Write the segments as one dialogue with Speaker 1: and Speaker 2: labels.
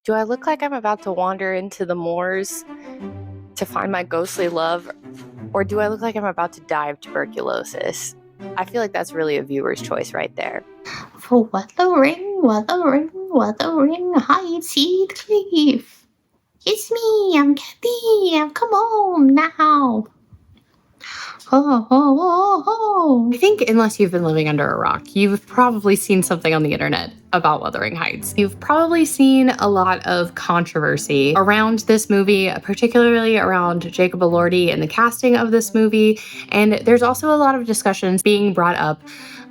Speaker 1: Do I look like I'm about to wander into the moors to find my ghostly love, or do I look like I'm about to die of tuberculosis? I feel like that's really a viewer's choice right there.
Speaker 2: For Wuthering Heights, Heathcliff. It's me, I'm Kathy. Come on now. I think unless you've been living under a rock, you've probably seen something on the internet about Wuthering Heights. You've probably seen a lot of controversy around this movie, particularly around Jacob Elordi and the casting of this movie. And there's also a lot of discussions being brought up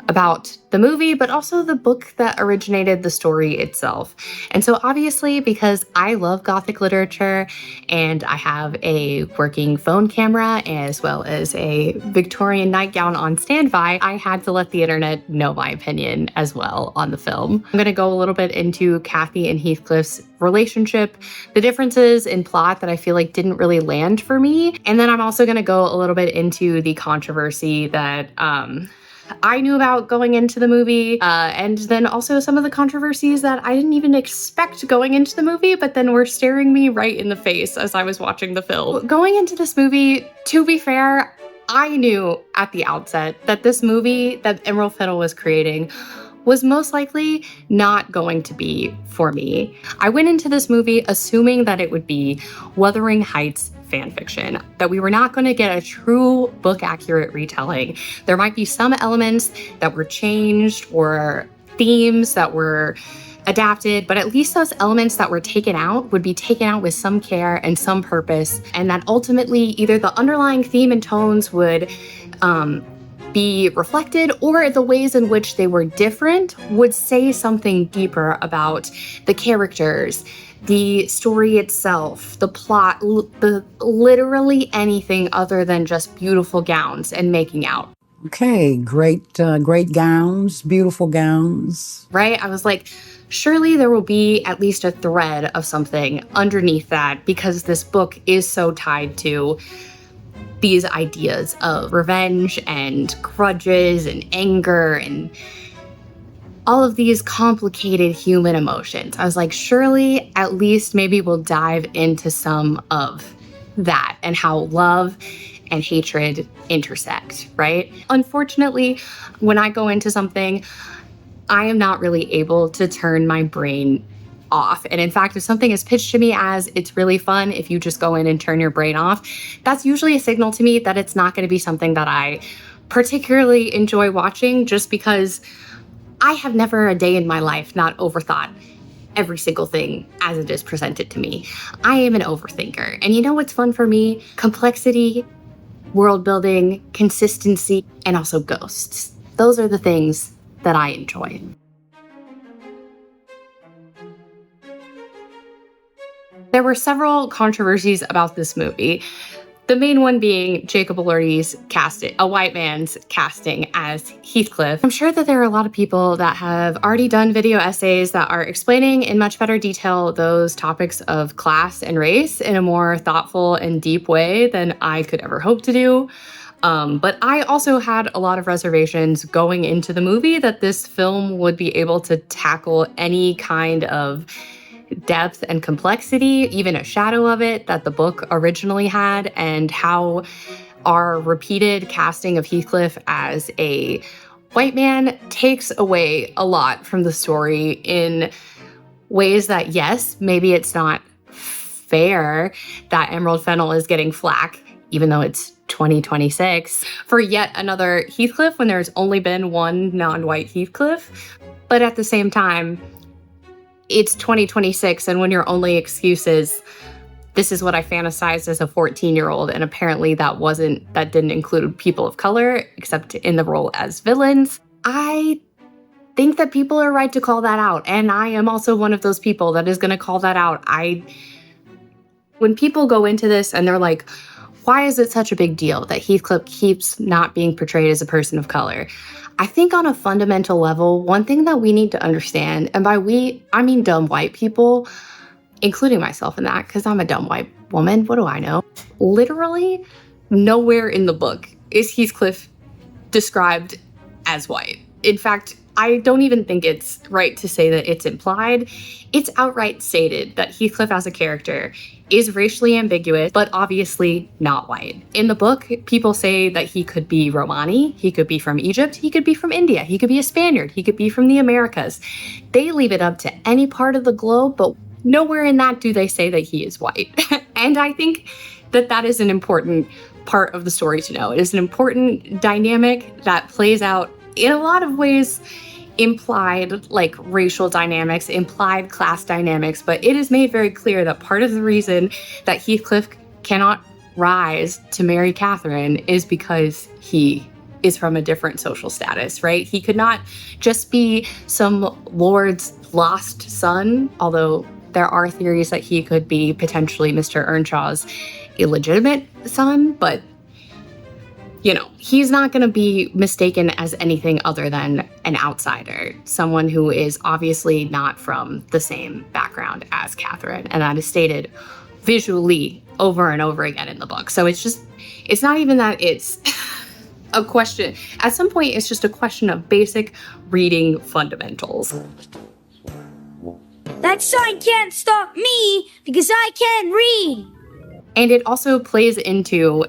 Speaker 2: about the movie, but also the book that originated the story itself. And so obviously, because I love Gothic literature and I have a working phone camera as well as a Victorian nightgown on standby, I had to let the internet know my opinion as well on the film. I'm gonna go a little bit into Kathy and Heathcliff's relationship, the differences in plot that I feel like didn't really land for me, and then I'm also gonna go a little bit into the controversy that I knew about going into the movie, and then also some of the controversies that I didn't even expect going into the movie, but then were staring me right in the face as I was watching the film. Going into this movie, to be fair, I knew at the outset that this movie that Emerald Fennell was creating was most likely not going to be for me. I went into this movie assuming that it would be Wuthering Heights fanfiction, that we were not going to get a true book accurate retelling. There might be some elements that were changed or themes that were adapted, but at least those elements that were taken out would be taken out with some care and some purpose, and that ultimately either the underlying theme and tones would be reflected, or the ways in which they were different would say something deeper about the characters, the story itself, the plot, literally anything other than just beautiful gowns and making out.
Speaker 3: Okay, great gowns, beautiful gowns.
Speaker 2: Right? I was like, surely there will be at least a thread of something underneath that, because this book is so tied to these ideas of revenge and grudges and anger and all of these complicated human emotions. I was like, surely at least maybe we'll dive into some of that and how love and hatred intersect, right? Unfortunately, when I go into something, I am not really able to turn my brain off. And in fact, if something is pitched to me as it's really fun if you just go in and turn your brain off, that's usually a signal to me that it's not going to be something that I particularly enjoy watching, just because I have never a day in my life not overthought every single thing as it is presented to me. I am an overthinker. And you know what's fun for me? Complexity, world building, consistency, and also ghosts. Those are the things that I enjoy. There were several controversies about this movie. The main one being Jacob Elordi's casting, a white man's casting as Heathcliff. I'm sure that there are a lot of people that have already done video essays that are explaining in much better detail those topics of class and race in a more thoughtful and deep way than I could ever hope to do. But I also had a lot of reservations going into the movie that this film would be able to tackle any kind of depth and complexity, even a shadow of it, that the book originally had, and how our repeated casting of Heathcliff as a white man takes away a lot from the story in ways that, yes, maybe it's not fair that Emerald Fennell is getting flack, even though it's 2026, for yet another Heathcliff when there's only been one non-white Heathcliff. But at the same time, it's 2026, and when your only excuse is, this is what I fantasized as a 14-year-old, and apparently that didn't include people of color, except in the role as villains, I think that people are right to call that out, and I am also one of those people that is going to call that out. When people go into this and they're like, why is it such a big deal that Heathcliff keeps not being portrayed as a person of color? I think on a fundamental level, one thing that we need to understand, and by we, I mean dumb white people, including myself in that, because I'm a dumb white woman, what do I know? Literally, nowhere in the book is Heathcliff described as white. In fact, I don't even think it's right to say that it's implied. It's outright stated that Heathcliff as a character is racially ambiguous, but obviously not white. In the book, people say that he could be Romani, he could be from Egypt, he could be from India, he could be a Spaniard, he could be from the Americas. They leave it up to any part of the globe, but nowhere in that do they say that he is white. And I think that that is an important part of the story to know. It is an important dynamic that plays out in a lot of ways, implied like racial dynamics, implied class dynamics, but it is made very clear that part of the reason that Heathcliff cannot rise to marry Catherine is because he is from a different social status, right? He could not just be some lord's lost son, although there are theories that he could be potentially Mr. Earnshaw's illegitimate son, but you know, he's not going to be mistaken as anything other than an outsider, someone who is obviously not from the same background as Catherine, and that is stated visually over and over again in the book. So it's not even that it's a question. At some point, it's just a question of basic reading fundamentals.
Speaker 4: That sign can't stop me because I can't read.
Speaker 2: And it also plays into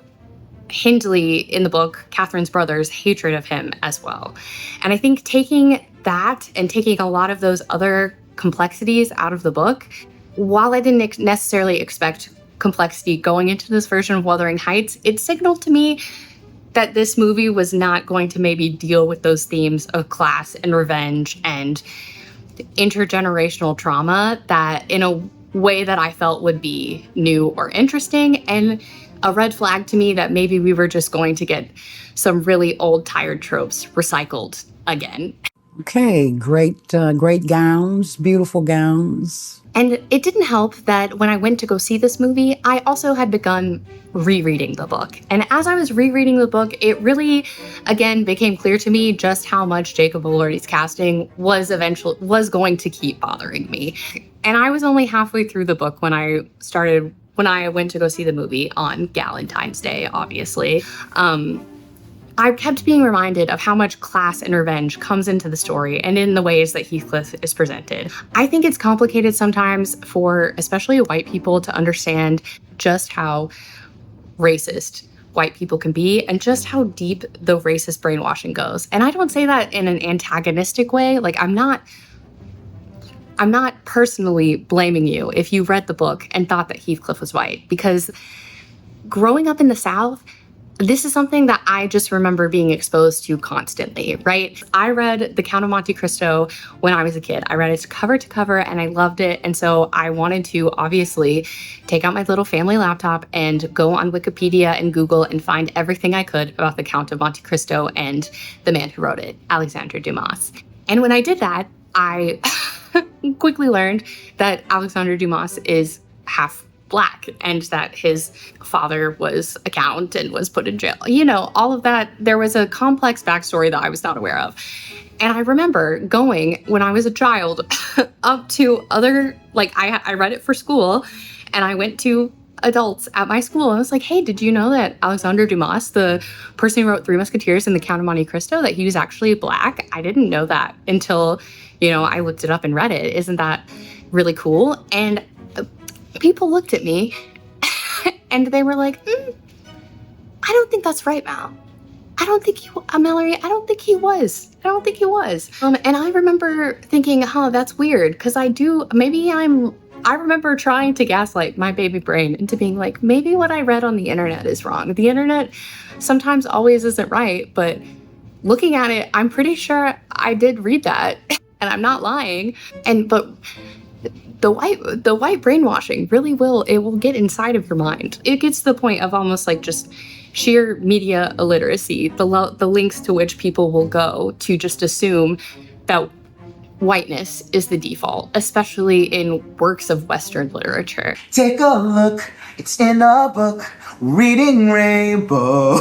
Speaker 2: Hindley in the book, Catherine's brother's hatred of him as well. And I think taking that and taking a lot of those other complexities out of the book, while I didn't necessarily expect complexity going into this version of Wuthering Heights, it signaled to me that this movie was not going to maybe deal with those themes of class and revenge and intergenerational trauma that in a way that I felt would be new or interesting, and a red flag to me that maybe we were just going to get some really old tired tropes recycled again.
Speaker 3: Okay, great gowns, beautiful gowns.
Speaker 2: And it didn't help that when I went to go see this movie, I also had begun rereading the book. And as I was rereading the book, it really, again, became clear to me just how much Jacob Elordi's casting was going to keep bothering me. And I was only halfway through the book when I went to go see the movie on Galentine's Day, obviously. I kept being reminded of how much class and revenge comes into the story and in the ways that Heathcliff is presented. I think it's complicated sometimes for especially white people to understand just how racist white people can be and just how deep the racist brainwashing goes. And I don't say that in an antagonistic way. Like, I'm not personally blaming you if you read the book and thought that Heathcliff was white, because growing up in the South, this is something that I just remember being exposed to constantly, right? I read The Count of Monte Cristo when I was a kid. I read it cover to cover and I loved it. And so I wanted to obviously take out my little family laptop and go on Wikipedia and Google and find everything I could about The Count of Monte Cristo and the man who wrote it, Alexandre Dumas. And when I did that, I quickly learned that Alexandre Dumas is half Black and that his father was a count and was put in jail. You know, all of that. There was a complex backstory that I was not aware of. And I remember going when I was a child up to other, like I read it for school and I went to adults at my school and I was like, hey, did you know that Alexandre Dumas, the person who wrote Three Musketeers and The Count of Monte Cristo, that he was actually Black? I didn't know that until, you know, I looked it up and read it. Isn't that really cool? And people looked at me and they were like, I don't think that's right, Mal. I don't think Mallory, I don't think he was. And I remember thinking, that's weird. Because I remember trying to gaslight my baby brain into being like, maybe what I read on the internet is wrong. The internet sometimes always isn't right, but looking at it, I'm pretty sure I did read that and I'm not lying. But the white brainwashing really will get inside of your mind. It gets to the point of almost like just sheer media illiteracy, the links to which people will go to just assume that whiteness is the default, especially in works of Western literature.
Speaker 5: Take a look, it's in a book, Reading Rainbow,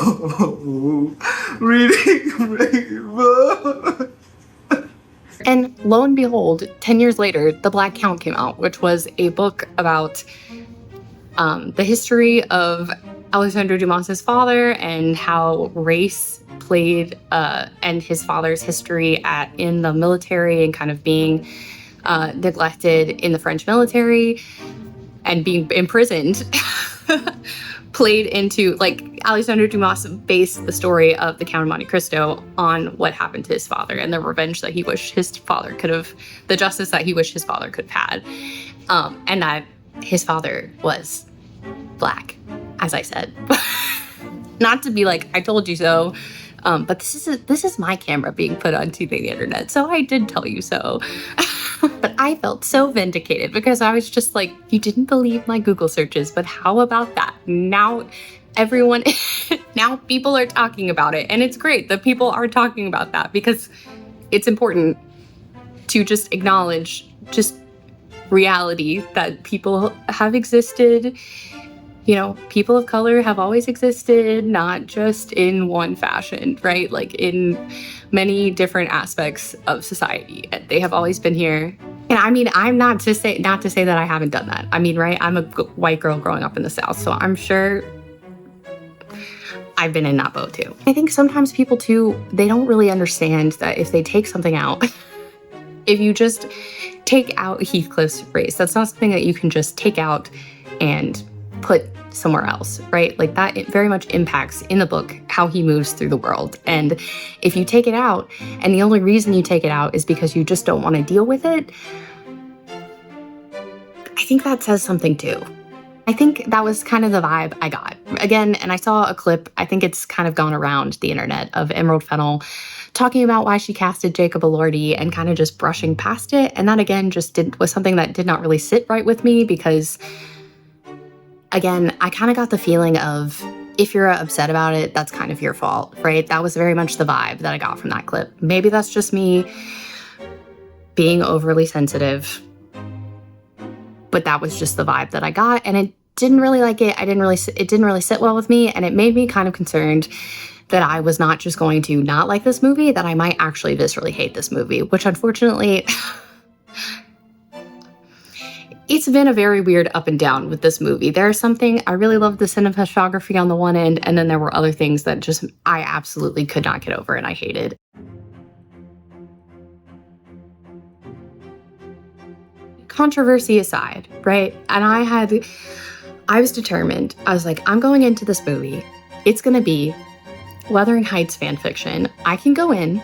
Speaker 5: Reading Rainbow.
Speaker 2: And lo and behold, 10 years later, The Black Count came out, which was a book about the history of Alexandre Dumas's father and how race played and his father's history in the military and kind of being neglected in the French military and being imprisoned played into, like, Alexandre Dumas based the story of the Count of Monte Cristo on what happened to his father and the revenge that he wished his father could have, the justice that he wished his father could have had. And that his father was Black, as I said. Not to be like, I told you so, but this is my camera being put onto the internet, so I did tell you so. But I felt so vindicated because I was just like, you didn't believe my Google searches, but how about that? Now everyone, now people are talking about it, and it's great that people are talking about that because it's important to just acknowledge just reality that people have existed. You know, people of color have always existed, not just in one fashion, right? Like in many different aspects of society. They have always been here. And I mean, I'm not to say that I haven't done that. I mean, right? I'm a white girl growing up in the South, so I'm sure I've been in that boat too. I think sometimes people too, they don't really understand that if they take something out, if you just take out Heathcliff's race, that's not something that you can just take out and put somewhere else, right? Like that, it very much impacts in the book how he moves through the world. And if you take it out, and the only reason you take it out is because you just don't want to deal with it, I think that says something too. I think that was kind of the vibe I got. Again, and I saw a clip, I think it's kind of gone around the internet, of Emerald Fennell talking about why she casted Jacob Elordi and kind of just brushing past it. And that again was something that did not really sit right with me because, again, I kind of got the feeling of, if you're upset about it, that's kind of your fault, right? That was very much the vibe that I got from that clip. Maybe that's just me being overly sensitive, but that was just the vibe that I got, and it didn't really like it. It didn't really sit well with me, and it made me kind of concerned that I was not just going to not like this movie, that I might actually viscerally hate this movie, which unfortunately, it's been a very weird up and down with this movie. There's something, I really loved the cinematography on the one end, and then there were other things that just, I absolutely could not get over and I hated. Controversy aside, right? And I was determined. I was like, I'm going into this movie. It's gonna be Wuthering Heights fan fiction. I can go in,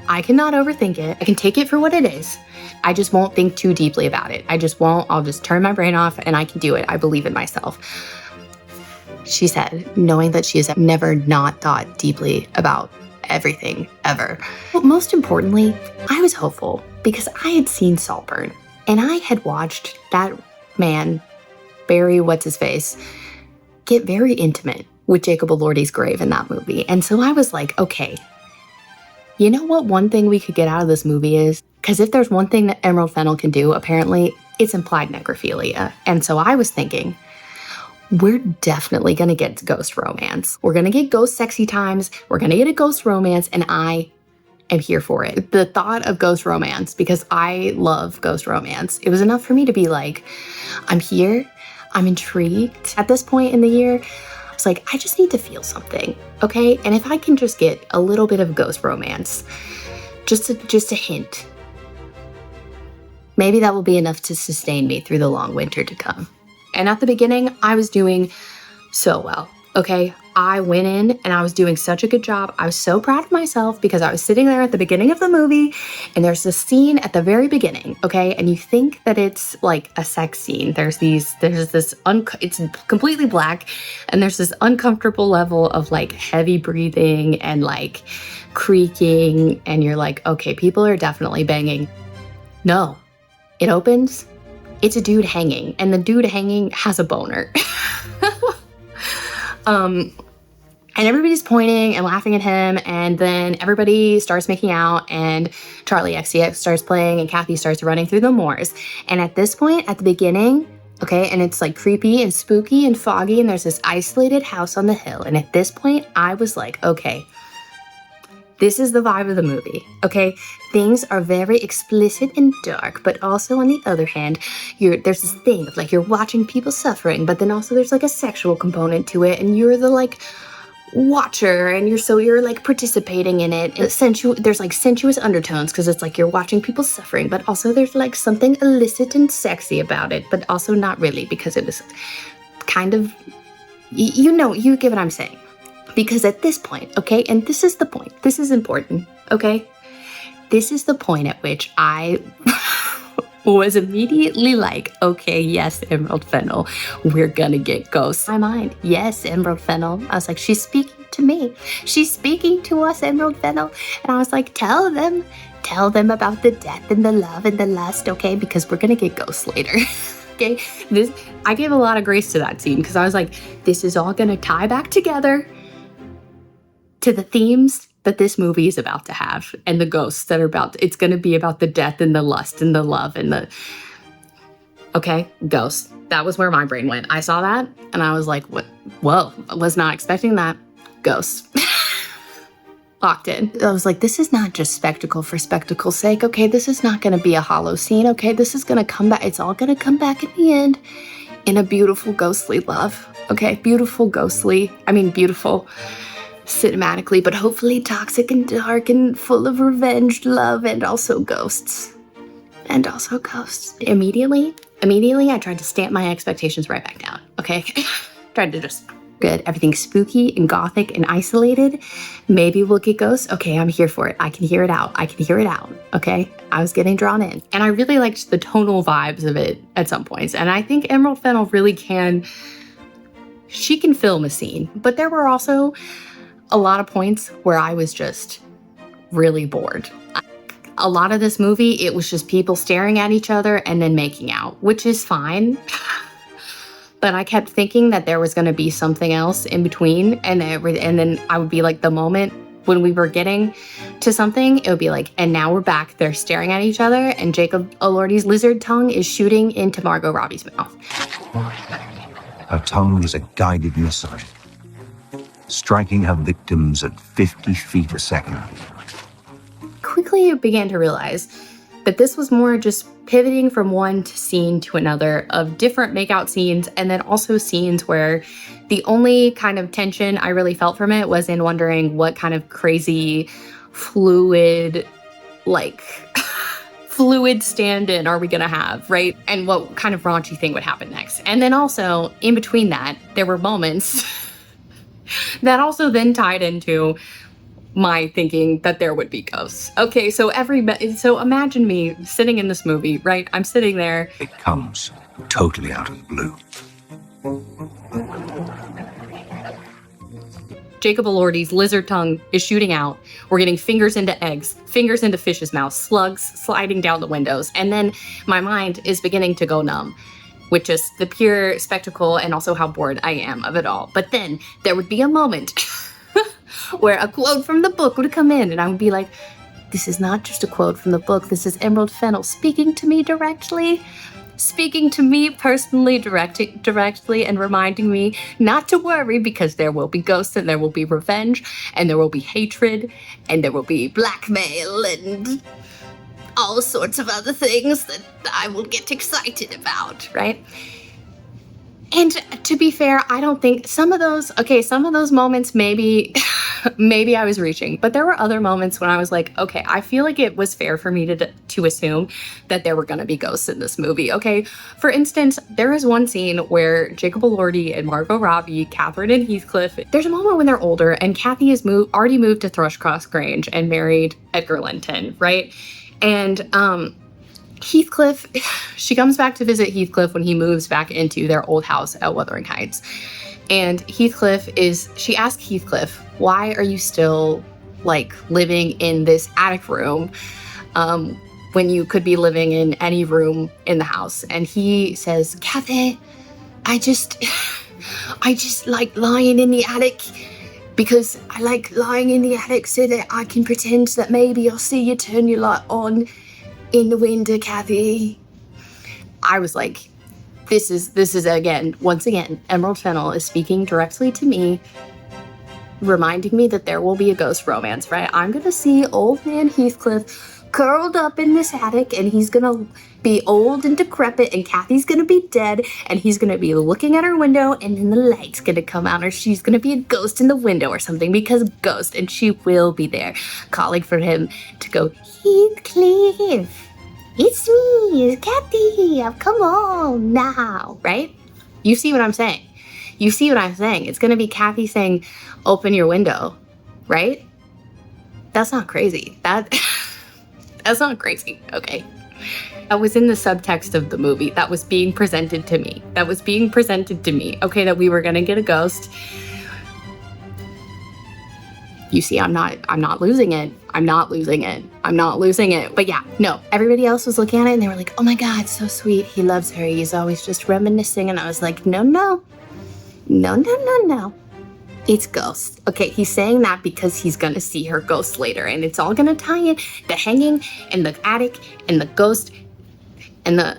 Speaker 2: I cannot overthink it. I can take it for what it is. I just won't think too deeply about it. I'll just turn my brain off and I can do it. I believe in myself. She said, knowing that she has never not thought deeply about everything ever. But most importantly, I was hopeful because I had seen Saltburn and I had watched that man, Barry What's-His-Face, get very intimate with Jacob Elordi's grave in that movie. And so I was like, okay, you know what one thing we could get out of this movie is? Because if there's one thing that Emerald Fennell can do, apparently, it's implied necrophilia. And so I was thinking, we're definitely going to get ghost romance. We're going to get ghost sexy times. We're going to get a ghost romance, and I am here for it. The thought of ghost romance, because I love ghost romance, it was enough for me to be like, I'm here. I'm intrigued. At this point in the year, I was like, I just need to feel something, okay? And if I can just get a little bit of ghost romance, just a hint, maybe that will be enough to sustain me through the long winter to come. And at the beginning, I was doing so well, okay? I went in and I was doing such a good job. I was so proud of myself because I was sitting there at the beginning of the movie and there's this scene at the very beginning, okay? And you think that it's like a sex scene. It's completely black and there's this uncomfortable level of like heavy breathing and like creaking and you're like, okay, people are definitely banging. No, it opens, it's a dude hanging and the dude hanging has a boner. And everybody's pointing and laughing at him, and then everybody starts making out, and Charlie XCX starts playing, and Kathy starts running through the moors. And at this point, at the beginning, okay, and it's like creepy and spooky and foggy, and there's this isolated house on the hill. And at this point, I was like, okay, this is the vibe of the movie, okay? Things are very explicit and dark, but also on the other hand, there's this thing of like you're watching people suffering, but then also there's like a sexual component to it, and you're the like watcher, and you're like participating in it. There's like sensuous undertones because it's like you're watching people suffering, but also there's like something illicit and sexy about it, but also not really, because it was kind of, you get what I'm saying. Because at this point, okay, and this is the point, this is important, okay? This is the point at which I was immediately like, okay, yes, Emerald Fennel, we're gonna get ghosts. In my mind, yes, Emerald Fennel. I was like, she's speaking to me. She's speaking to us, Emerald Fennel. And I was like, tell them about the death and the love and the lust, okay? Because we're gonna get ghosts later. Okay, I gave a lot of grace to that scene because I was like, this is all gonna tie back together to the themes that this movie is about to have, and the ghosts that are it's going to be about the death and the lust and the love and the, okay, ghosts. That was where my brain went. I saw that and I was like, what? Whoa, I was not expecting that. Ghosts. Locked in. I was like, this is not just spectacle for spectacle's sake. Okay, this is not going to be a hollow scene. Okay, this is going to come back. It's all going to come back at the end in a beautiful ghostly love. Okay, beautiful cinematically, but hopefully toxic and dark and full of revenge, love, and also ghosts. Immediately, I tried to stamp my expectations right back down, okay? Tried to just, good, everything's spooky and gothic and isolated. Maybe we'll get ghosts. Okay, I'm here for it. I can hear it out, okay? I was getting drawn in. And I really liked the tonal vibes of it at some points. And I think Emerald Fennel really she can film a scene. But there were also a lot of points where I was just really bored. A lot of this movie, it was just people staring at each other and then making out, which is fine. But I kept thinking that there was going to be something else in between, and then I would be like, the moment when we were getting to something, it would be like, and now we're back. They're staring at each other, and Jacob Elordi's lizard tongue is shooting into Margot Robbie's mouth.
Speaker 6: Her tongue is a guided missile, striking her victims at 50 feet a second.
Speaker 2: Quickly began to realize that this was more just pivoting from one scene to another of different makeout scenes, and then also scenes where the only kind of tension I really felt from it was in wondering what kind of crazy fluid stand-in are we gonna have, right? And what kind of raunchy thing would happen next. And then also, in between that, there were moments that also then tied into my thinking that there would be ghosts. Okay, so imagine me sitting in this movie, right? I'm sitting there.
Speaker 6: It comes totally out of the blue.
Speaker 2: Jacob Elordi's lizard tongue is shooting out. We're getting fingers into eggs, fingers into fish's mouths, slugs sliding down the windows. And then my mind is beginning to go numb, which is the pure spectacle and also how bored I am of it all. But then there would be a moment where a quote from the book would come in, and I would be like, this is not just a quote from the book. This is Emerald Fennel speaking to me directly, speaking to me personally, directly, and reminding me not to worry, because there will be ghosts and there will be revenge and there will be hatred and there will be blackmail and all sorts of other things that I will get excited about, right? And to be fair, I don't think some of those moments maybe I was reaching, but there were other moments when I was like, okay, I feel like it was fair for me to assume that there were going to be ghosts in this movie, okay? For instance, there is one scene where Jacob Elordi and Margot Robbie, Catherine and Heathcliff, there's a moment when they're older and Kathy has already moved to Thrushcross Grange and married Edgar Linton, right? And Heathcliff, she comes back to visit Heathcliff when he moves back into their old house at Wuthering Heights. And she asks Heathcliff, why are you still living in this attic room when you could be living in any room in the house? And he says, Kathy, I just like lying in the attic because I like lying in the attic so that I can pretend that maybe I'll see you turn your light on in the winter, Kathy. I was like, this is once again, Emerald Fennel is speaking directly to me, reminding me that there will be a ghost romance, right? I'm gonna see old man Heathcliff curled up in this attic, and he's gonna be old and decrepit, and Kathy's gonna be dead, and he's gonna be looking at her window, and then the light's gonna come out, or she's gonna be a ghost in the window or something, because ghost, and she will be there calling for him to go, Heathcliff, it's me, it's Kathy, I've come home now, right? You see what I'm saying? You see what I'm saying? It's gonna be Kathy saying, open your window, right? That's not crazy. That's not crazy, okay? That was in the subtext of the movie. That was being presented to me. Okay, that we were gonna get a ghost. You see, I'm not losing it. But yeah, no, everybody else was looking at it and they were like, oh my God, so sweet. He loves her. He's always just reminiscing. And I was like, no. It's ghosts. Okay, he's saying that because he's gonna see her ghost later, and it's all gonna tie in. The hanging and the attic and the ghost and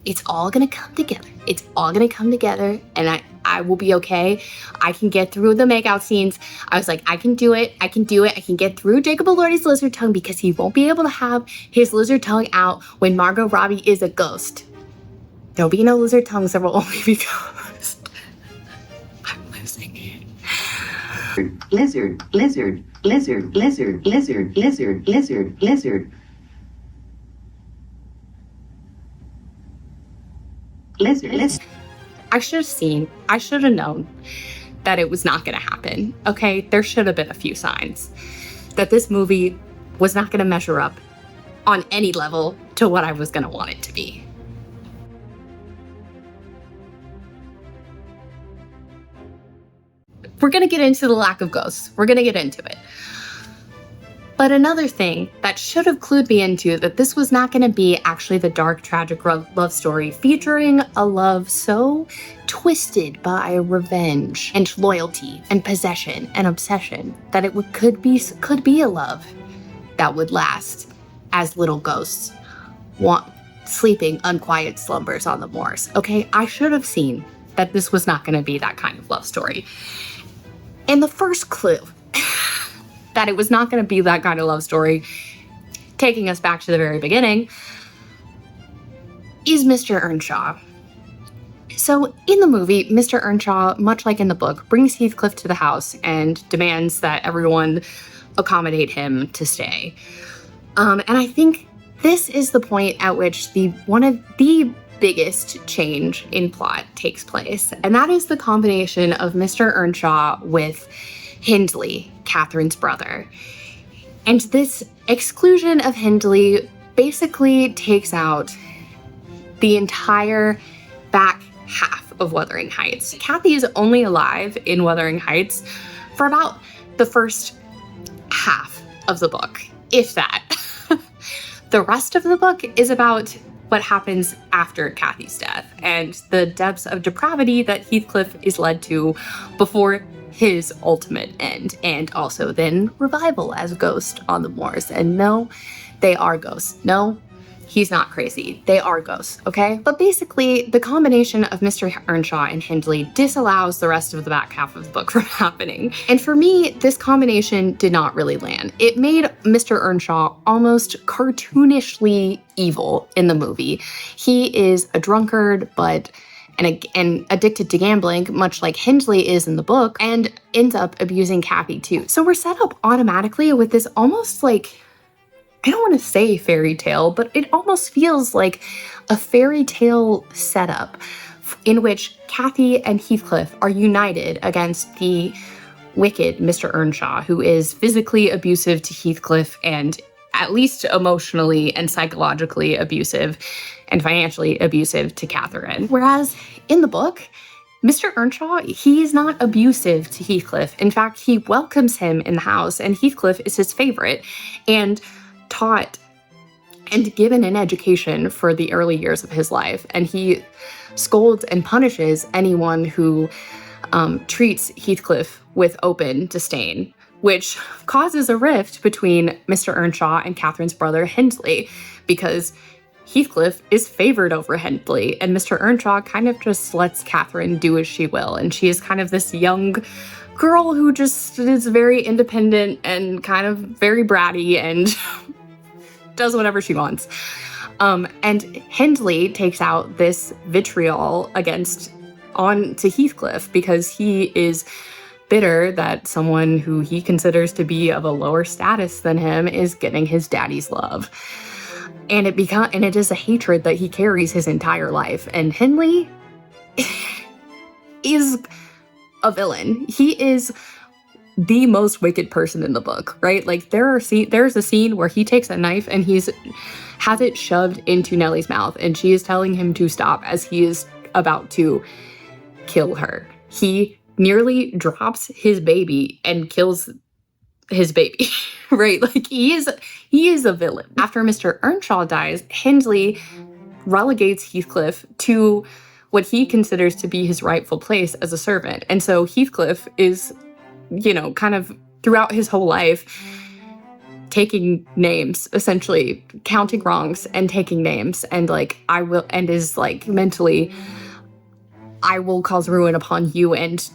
Speaker 2: it's all gonna come together. It's all gonna come together, and I will be okay. I can get through the makeout scenes. I was like, I can do it. I can get through Jacob Elordi's lizard tongue because he won't be able to have his lizard tongue out when Margot Robbie is a ghost. There'll be no lizard tongues. There will only be ghosts. I'm losing it.
Speaker 7: Lizard.
Speaker 2: I should have known that it was not gonna happen, okay? There should have been a few signs that this movie was not gonna measure up on any level to what I was gonna want it to be. We're gonna get into the lack of ghosts. We're gonna get into it. But another thing that should have clued me into that this was not gonna be actually the dark, tragic love story featuring a love so twisted by revenge and loyalty and possession and obsession that it could be a love that would last as little ghosts sleeping unquiet slumbers on the moors. Okay, I should have seen that this was not gonna be that kind of love story. And the first clue that it was not going to be that kind of love story, taking us back to the very beginning, is Mr. Earnshaw. So in the movie, Mr. Earnshaw, much like in the book, brings Heathcliff to the house and demands that everyone accommodate him to stay. And I think this is the point at which one of the biggest change in plot takes place, and that is the combination of Mr. Earnshaw with Hindley, Catherine's brother. And this exclusion of Hindley basically takes out the entire back half of Wuthering Heights. Kathy is only alive in Wuthering Heights for about the first half of the book, if that. The rest of the book is about what happens after Kathy's death and the depths of depravity that Heathcliff is led to before his ultimate end, and also then revival as a ghost on the moors. And no, they are ghosts. No, he's not crazy. They are ghosts, okay? But basically, the combination of Mr. Earnshaw and Hindley disallows the rest of the back half of the book from happening. And for me, this combination did not really land. It made Mr. Earnshaw almost cartoonishly evil in the movie. He is a drunkard, and addicted to gambling, much like Hindley is in the book, and ends up abusing Kathy too. So we're set up automatically with this almost like, I don't want to say fairy tale, but it almost feels like a fairy tale setup in which Kathy and Heathcliff are united against the wicked Mr. Earnshaw, who is physically abusive to Heathcliff and at least emotionally and psychologically abusive and financially abusive to Catherine. Whereas in the book, Mr. Earnshaw, he is not abusive to Heathcliff. In fact, he welcomes him in the house, and Heathcliff is his favorite and taught and given an education for the early years of his life. And he scolds and punishes anyone who treats Heathcliff with open disdain, which causes a rift between Mr. Earnshaw and Catherine's brother Hindley, because Heathcliff is favored over Hindley, and Mr. Earnshaw kind of just lets Catherine do as she will, and she is kind of this young girl who just is very independent and kind of very bratty, and does whatever she wants. And Hindley takes out this vitriol onto Heathcliff because he is bitter that someone who he considers to be of a lower status than him is getting his daddy's love. And it is a hatred that he carries his entire life. And Hindley is a villain. He is the most wicked person in the book, right? Like there's a scene where he takes a knife and has it shoved into Nelly's mouth, and she is telling him to stop as he is about to kill her. He nearly drops his baby and kills his baby, right? Like he is a villain. After Mr. Earnshaw dies, Hindley relegates Heathcliff to what he considers to be his rightful place as a servant. And so Heathcliff is, kind of throughout his whole life, taking names, essentially counting wrongs and taking names, and mentally, I will cause ruin upon you and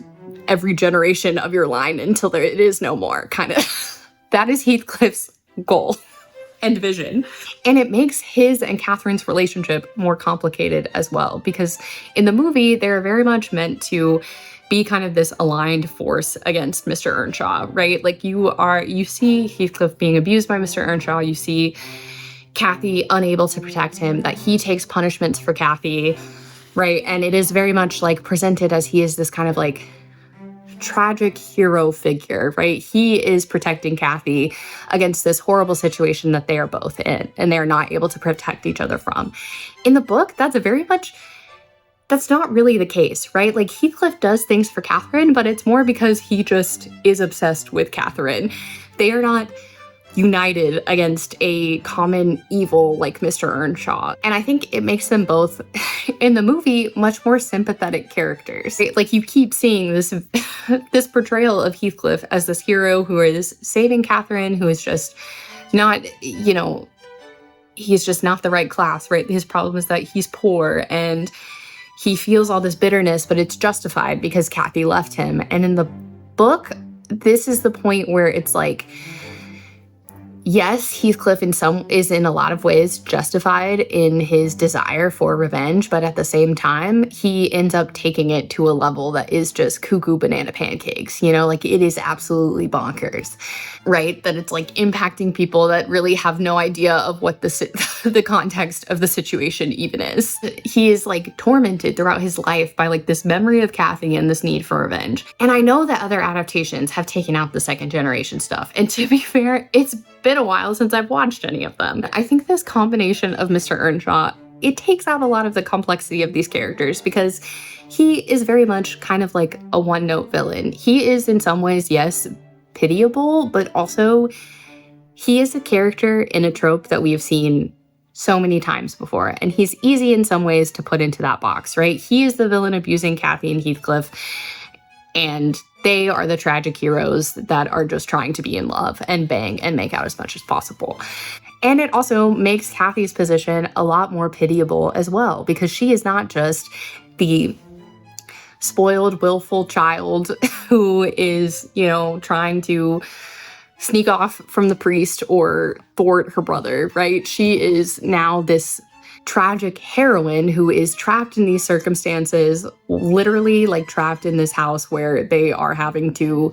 Speaker 2: every generation of your line until it is no more, kind of. That is Heathcliff's goal and vision. And it makes his and Catherine's relationship more complicated as well, because in the movie, they're very much meant to be kind of this aligned force against Mr. Earnshaw, right? Like you see Heathcliff being abused by Mr. Earnshaw, you see Cathy unable to protect him, that he takes punishments for Cathy, right? And it is very much like presented as he is this kind of like tragic hero figure, right? He is protecting Cathy against this horrible situation that they are both in and they're not able to protect each other from. In the book, that's not really the case, right? Like Heathcliff does things for Catherine, but it's more because he just is obsessed with Catherine. They are not united against a common evil like Mr. Earnshaw. And I think it makes them both, in the movie, much more sympathetic characters. Right? Like you keep seeing this portrayal of Heathcliff as this hero who is saving Catherine, who is just not, he's just not the right class, right? His problem is that he's poor and he feels all this bitterness, but it's justified because Cathy left him. And in the book, this is the point where it's like, yes, Heathcliff is in a lot of ways justified in his desire for revenge, but at the same time, he ends up taking it to a level that is just cuckoo banana pancakes, like it is absolutely bonkers, right? That it's like impacting people that really have no idea of what the context of the situation even is. He is like tormented throughout his life by like this memory of Cathy and this need for revenge. And I know that other adaptations have taken out the second generation stuff. And to be fair, it's been a while since I've watched any of them. I think this combination of Mr. Earnshaw, it takes out a lot of the complexity of these characters because he is very much kind of like a one-note villain. He is in some ways, yes, pitiable, but also he is a character in a trope that we have seen so many times before. And he's easy in some ways to put into that box, right? He is the villain abusing Cathy and Heathcliff, and they are the tragic heroes that are just trying to be in love and bang and make out as much as possible. And it also makes Cathy's position a lot more pitiable as well, because she is not just the spoiled, willful child who is, trying to sneak off from the priest or thwart her brother, right? She is now this tragic heroine who is trapped in these circumstances, literally like trapped in this house where they are having to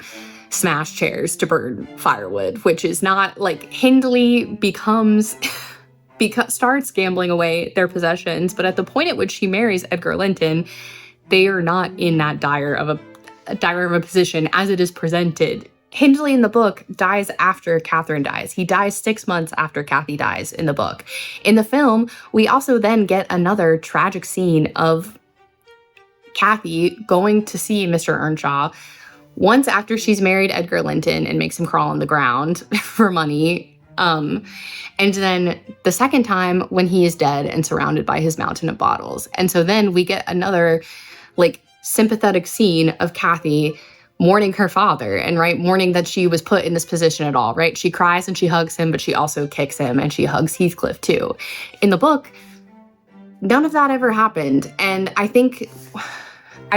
Speaker 2: smash chairs to burn firewood, which is not like Hindley starts gambling away their possessions, but at the point at which she marries Edgar Linton, they are not in that dire of a position as it is presented. Hindley in the book dies after Catherine dies. He dies 6 months after Cathy dies in the book. In the film, we also then get another tragic scene of Cathy going to see Mr. Earnshaw once after she's married Edgar Linton and makes him crawl on the ground for money. And then the second time when he is dead and surrounded by his mountain of bottles. And so then we get another like sympathetic scene of Cathy mourning her father and mourning that she was put in this position at all, right? She cries and she hugs him, but she also kicks him and she hugs Heathcliff too. In the book, none of that ever happened. And I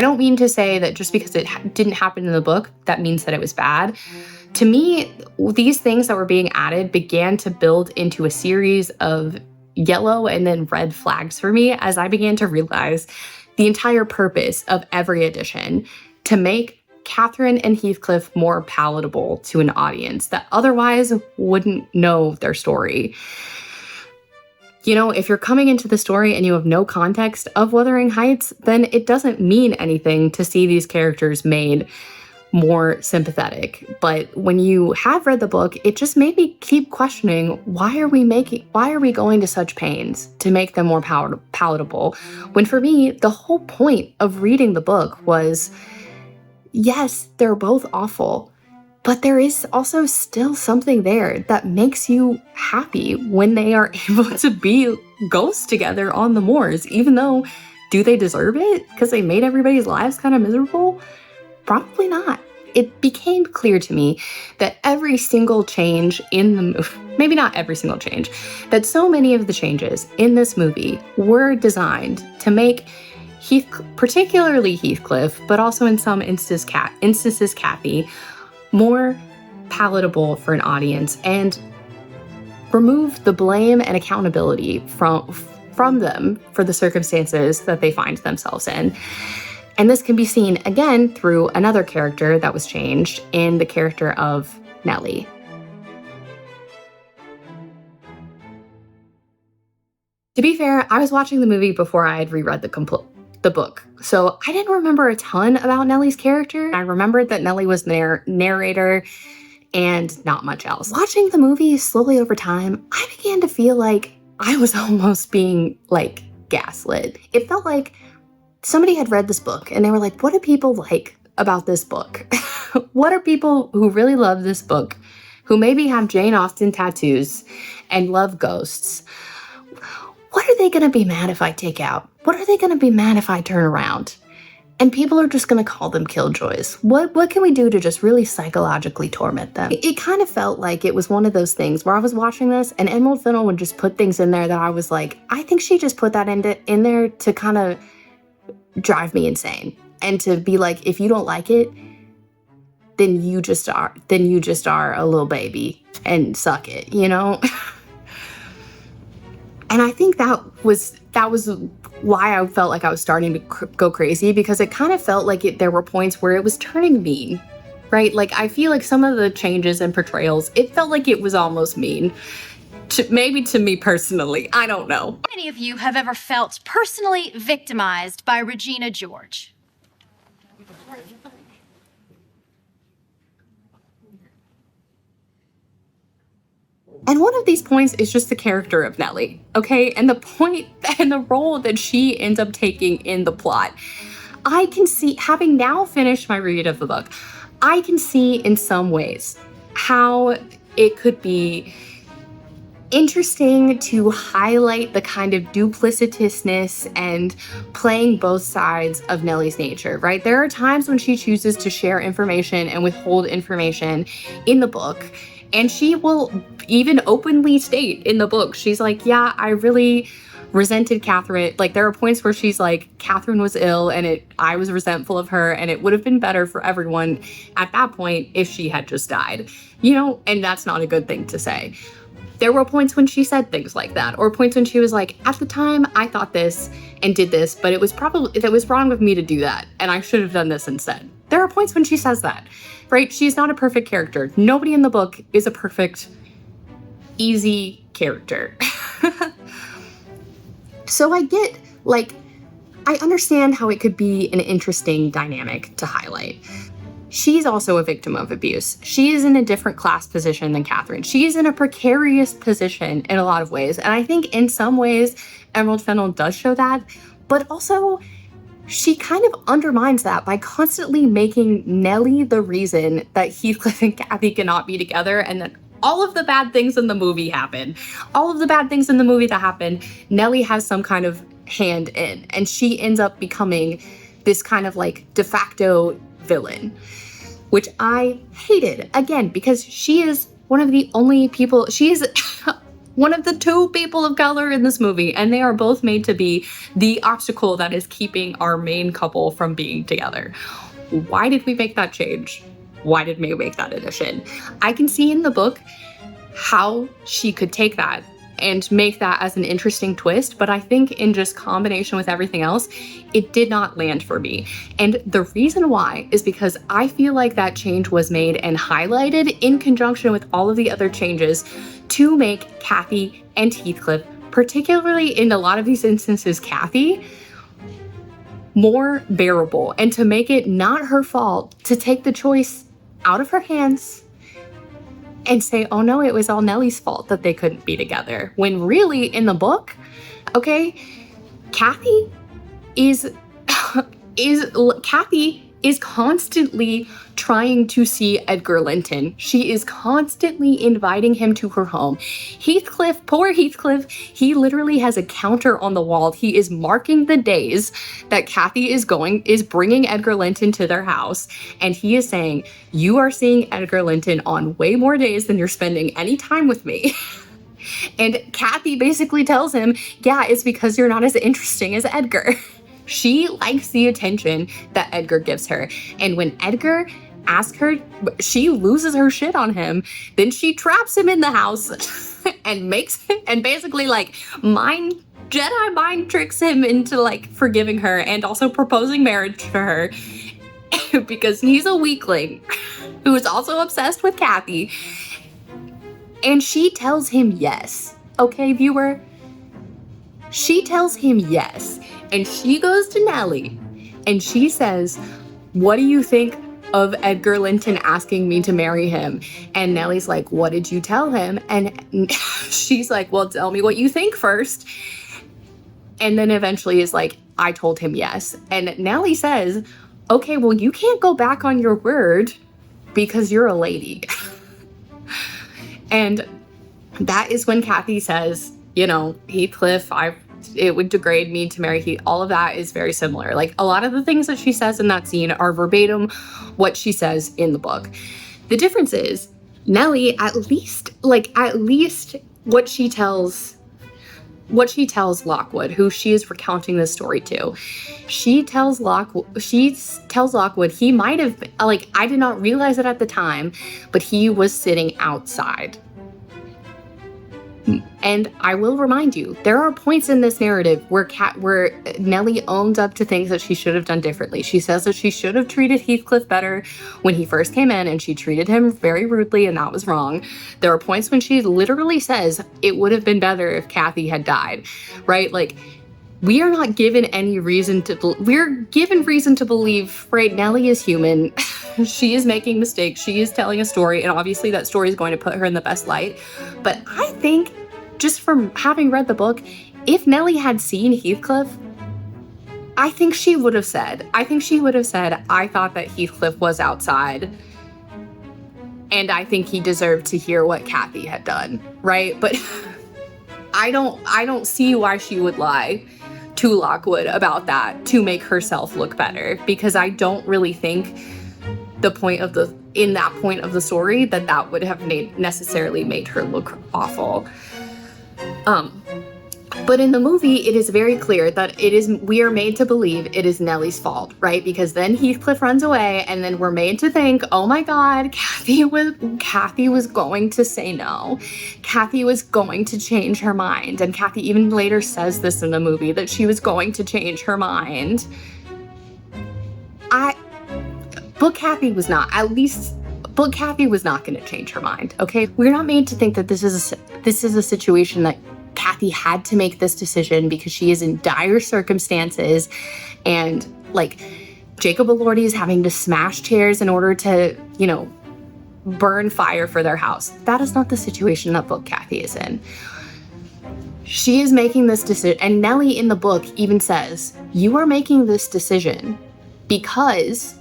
Speaker 2: don't mean to say that just because it didn't happen in the book, that means that it was bad. To me, these things that were being added began to build into a series of yellow and then red flags for me as I began to realize the entire purpose of every edition to make Catherine and Heathcliff more palatable to an audience that otherwise wouldn't know their story. You know, if you're coming into the story and you have no context of Wuthering Heights, then it doesn't mean anything to see these characters made more sympathetic. But when you have read the book, it just made me keep questioning, why are we going to such pains to make them more palatable? When for me, the whole point of reading the book was, yes, they're both awful, but there is also still something there that makes you happy when they are able to be ghosts together on the moors, even though, do they deserve it? Because they made everybody's lives kind of miserable? Probably not. It became clear to me that every single change in the movie, maybe not every single change, that so many of the changes in this movie were designed to make particularly Heathcliff, but also in some instances Kathy, more palatable for an audience and remove the blame and accountability from them for the circumstances that they find themselves in. And this can be seen again through another character that was changed in the character of Nelly. To be fair, I was watching the movie before I had reread the book, so I didn't remember a ton about Nelly's character. I remembered that Nelly was their narrator and not much else. Watching the movie slowly over time, I began to feel like I was almost being like gaslit. It felt like somebody had read this book and they were like, what do people like about this book? What are people who really love this book, who maybe have Jane Austen tattoos and love ghosts? What are they going to be mad if I take out? What are they going to be mad if I turn around? And people are just going to call them killjoys. What can we do to just really psychologically torment them? It kind of felt like it was one of those things where I was watching this and Emerald Fennell would just put things in there that I was like, I think she just put that in there to kind of drive me insane. And to be like, if you don't like it, then you just are a little baby and suck it, you know? And I think that was why I felt like I was starting to go crazy, because it kind of felt like there were points where it was turning mean, right? Like, I feel like some of the changes and portrayals, it felt like it was almost mean. Maybe to me personally, I don't know.
Speaker 8: How many of you have ever felt personally victimized by Regina George?
Speaker 2: And one of these points is just the character of Nelly, okay? And the point and the role that she ends up taking in the plot. I can see, having now finished my read of the book, I can see in some ways how it could be interesting to highlight the kind of duplicitousness and playing both sides of Nelly's nature, right? There are times when she chooses to share information and withhold information in the book, and she will even openly state in the book, she's like, yeah, I really resented Catherine. Like, there are points where she's like, Catherine was ill and I was resentful of her, and it would have been better for everyone at that point if she had just died, you know? And that's not a good thing to say. There were points when she said things like that, or points when she was like, at the time I thought this and did this, but it was wrong of me to do that, and I should have done this instead. There are points when she says that, right? She's not a perfect character. Nobody in the book is a perfect, easy character. So I get, like, I understand how it could be an interesting dynamic to highlight. She's also a victim of abuse. She is in a different class position than Catherine. She's in a precarious position in a lot of ways. And I think in some ways, Emerald Fennell does show that, but also she kind of undermines that by constantly making Nelly the reason that Heathcliff and Kathy cannot be together, and that all of the bad things in the movie happen. All of the bad things in the movie that happen, Nelly has some kind of hand in, and she ends up becoming this kind of like de facto villain, which I hated, again, because she is one of the only people, she is one of the two people of color in this movie, and they are both made to be the obstacle that is keeping our main couple from being together. Why did we make that change? why did May make that addition? I can see in the book how she could take that and make that as an interesting twist, but I think in just combination with everything else, it did not land for me. And the reason why is because I feel like that change was made and highlighted in conjunction with all of the other changes to make Kathy and Heathcliff, particularly in a lot of these instances, Kathy, more bearable, and to make it not her fault to take the choice out of her hands and say, oh no, it was all Nelly's fault that they couldn't be together. When really in the book, okay, Kathy is constantly trying to see Edgar Linton. She is constantly inviting him to her home. Heathcliff, poor Heathcliff, he literally has a counter on the wall. He is marking the days that Kathy is bringing Edgar Linton to their house. And he is saying, you are seeing Edgar Linton on way more days than you're spending any time with me. And Kathy basically tells him, yeah, it's because you're not as interesting as Edgar. She likes the attention that Edgar gives her. And when Edgar asks her, she loses her shit on him. Then she traps him in the house and basically like Jedi mind tricks him into like forgiving her and also proposing marriage to her because he's a weakling who is also obsessed with Kathy. And she tells him yes. Okay, viewer? She tells him yes. And she goes to Nelly and she says, what do you think of Edgar Linton asking me to marry him? And Nelly's like, what did you tell him? And she's like, well, tell me what you think first. And then eventually is like, I told him yes. And Nelly says, okay, well, you can't go back on your word because you're a lady. And that is when Kathy says, you know, Heathcliff, it would degrade me to marry Heath. All of that is very similar. Like a lot of the things that she says in that scene are verbatim what she says in the book. The difference is Nelly, at least what she tells Lockwood, who she is recounting this story to. She tells Lockwood he might have, like, I did not realize it at the time, but he was sitting outside. And I will remind you, there are points in this narrative where Nelly owns up to things that she should have done differently. She says that she should have treated Heathcliff better when he first came in, and she treated him very rudely, and that was wrong. There are points when she literally says it would have been better if Kathy had died, right? Like, we are not given any reason to, we're given reason to believe, right? Nelly is human. She is making mistakes. She is telling a story, and obviously that story is going to put her in the best light. But I think, just from having read the book, if Nelly had seen Heathcliff, I think she would have said, I thought that Heathcliff was outside, and I think he deserved to hear what Kathy had done, right? But I don't see why she would lie to Lockwood about that to make herself look better, because I don't really think in that point of the story that would have necessarily made her look awful. But in the movie, it is very clear that we are made to believe it is Nelly's fault, right? Because then Heathcliff runs away, and then we're made to think, oh my God, Kathy was going to say no. Kathy was going to change her mind. And Kathy even later says this in the movie, that she was going to change her mind. But Kathy was not. But Kathy was not going to change her mind, okay? We're not made to think that this is a situation that Kathy had to make this decision because she is in dire circumstances, and like Jacob Elordi is having to smash chairs in order to, burn fire for their house. That is not the situation that book Kathy is in. She is making this decision, and Nelly in the book even says, you are making this decision because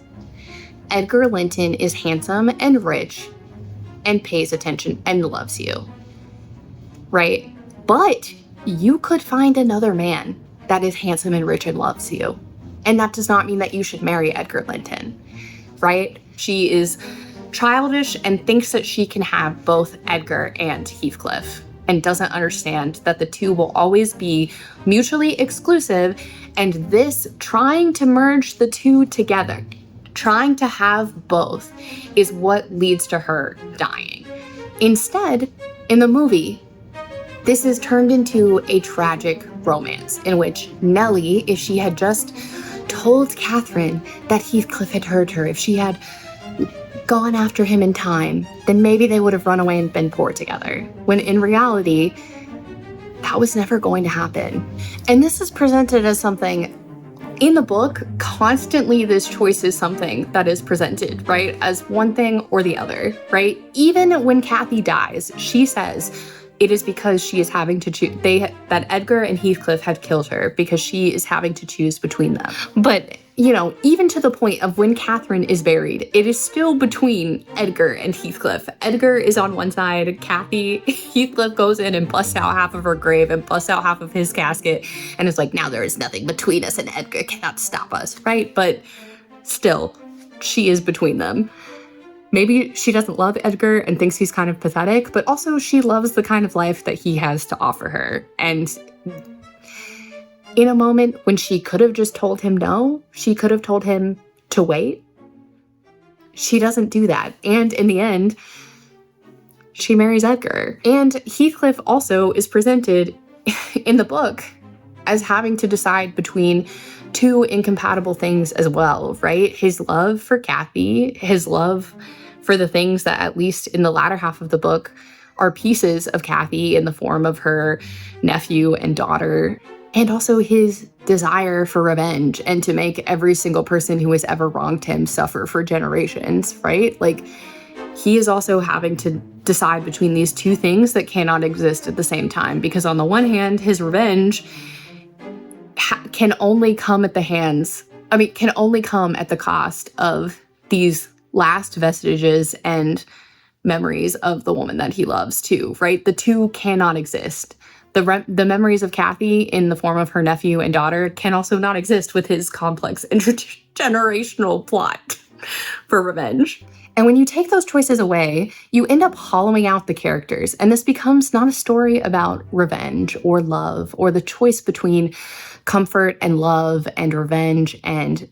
Speaker 2: Edgar Linton is handsome and rich and pays attention and loves you, right? But you could find another man that is handsome and rich and loves you. And that does not mean that you should marry Edgar Linton, right? She is childish and thinks that she can have both Edgar and Heathcliff, and doesn't understand that the two will always be mutually exclusive, and this trying to merge the two together Trying to have both is what leads to her dying. Instead, in the movie, this is turned into a tragic romance in which Nelly, if she had just told Catherine that Heathcliff had hurt her, if she had gone after him in time, then maybe they would have run away and been poor together. When in reality, that was never going to happen. And this is presented as something in the book, constantly this choice is something that is presented, right? As one thing or the other, right? Even when Kathy dies, she says it is because she is having to choose, that Edgar and Heathcliff have killed her because she is having to choose between them. But, you know, even to the point of when Catherine is buried, it is still between Edgar and Heathcliff. Edgar is on one side, Heathcliff goes in and busts out half of her grave and busts out half of his casket and is like, now there is nothing between us and Edgar cannot stop us, right? But still, she is between them. Maybe she doesn't love Edgar and thinks he's kind of pathetic, but also she loves the kind of life that he has to offer her. And in a moment when she could have just told him no, she could have told him to wait. She doesn't do that. And in the end, she marries Edgar. And Heathcliff also is presented in the book as having to decide between two incompatible things as well, right? His love for Kathy, his love for the things that, at least in the latter half of the book, are pieces of Kathy in the form of her nephew and daughter, and also his desire for revenge and to make every single person who has ever wronged him suffer for generations, right? Like, he is also having to decide between these two things that cannot exist at the same time, because on the one hand, his revenge can only come at the cost of these last vestiges and memories of the woman that he loves too, right? The two cannot exist. The memories of Kathy in the form of her nephew and daughter can also not exist with his complex intergenerational plot for revenge. And when you take those choices away, you end up hollowing out the characters. And this becomes not a story about revenge or love or the choice between comfort and love and revenge and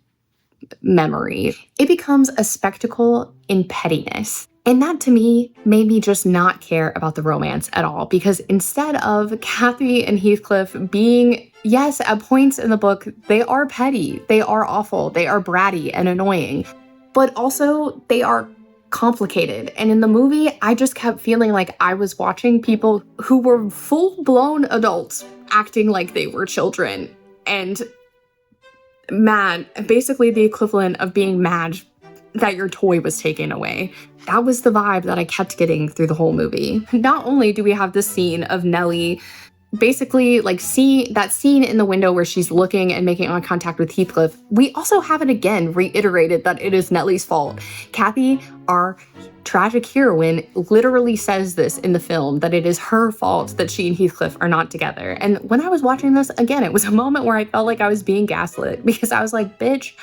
Speaker 2: memory. It becomes a spectacle in pettiness. And that, to me, made me just not care about the romance at all, because instead of Kathy and Heathcliff being, yes, at points in the book, they are petty, they are awful, they are bratty and annoying, but also they are complicated. And in the movie, I just kept feeling like I was watching people who were full-blown adults acting like they were children and mad, basically the equivalent of being mad that your toy was taken away. That was the vibe that I kept getting through the whole movie. Not only do we have this scene of Nelly basically see that scene in the window where she's looking and making eye contact with Heathcliff, we also have it again reiterated that it is Nelly's fault. Kathy, our tragic heroine, literally says this in the film, that it is her fault that she and Heathcliff are not together. And when I was watching this, again, it was a moment where I felt like I was being gaslit, because I was like, bitch,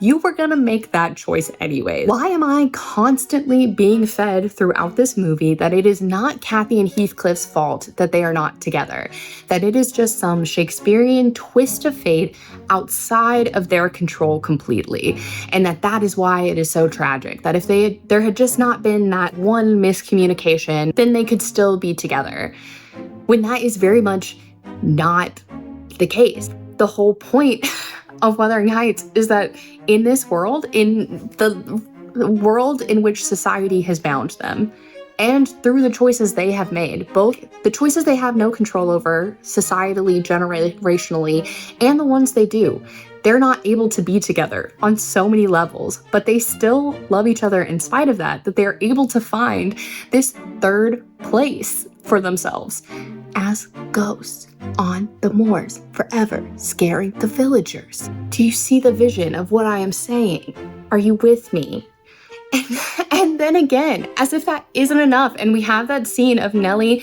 Speaker 2: you were gonna make that choice anyway. Why am I constantly being fed throughout this movie that it is not Kathy and Heathcliff's fault that they are not together? That it is just some Shakespearean twist of fate outside of their control completely. And that is why it is so tragic. That if there had just not been that one miscommunication, then they could still be together. When that is very much not the case. The whole point of Wuthering Heights is that in this world, in the world in which society has bound them, and through the choices they have made, both the choices they have no control over societally, generationally, and the ones they do, they're not able to be together on so many levels, but they still love each other in spite of that they're able to find this third place for themselves as ghosts on the moors, forever scaring the villagers. Do you see the vision of what I am saying? Are you with me? And then again, as if that isn't enough, and we have that scene of Nelly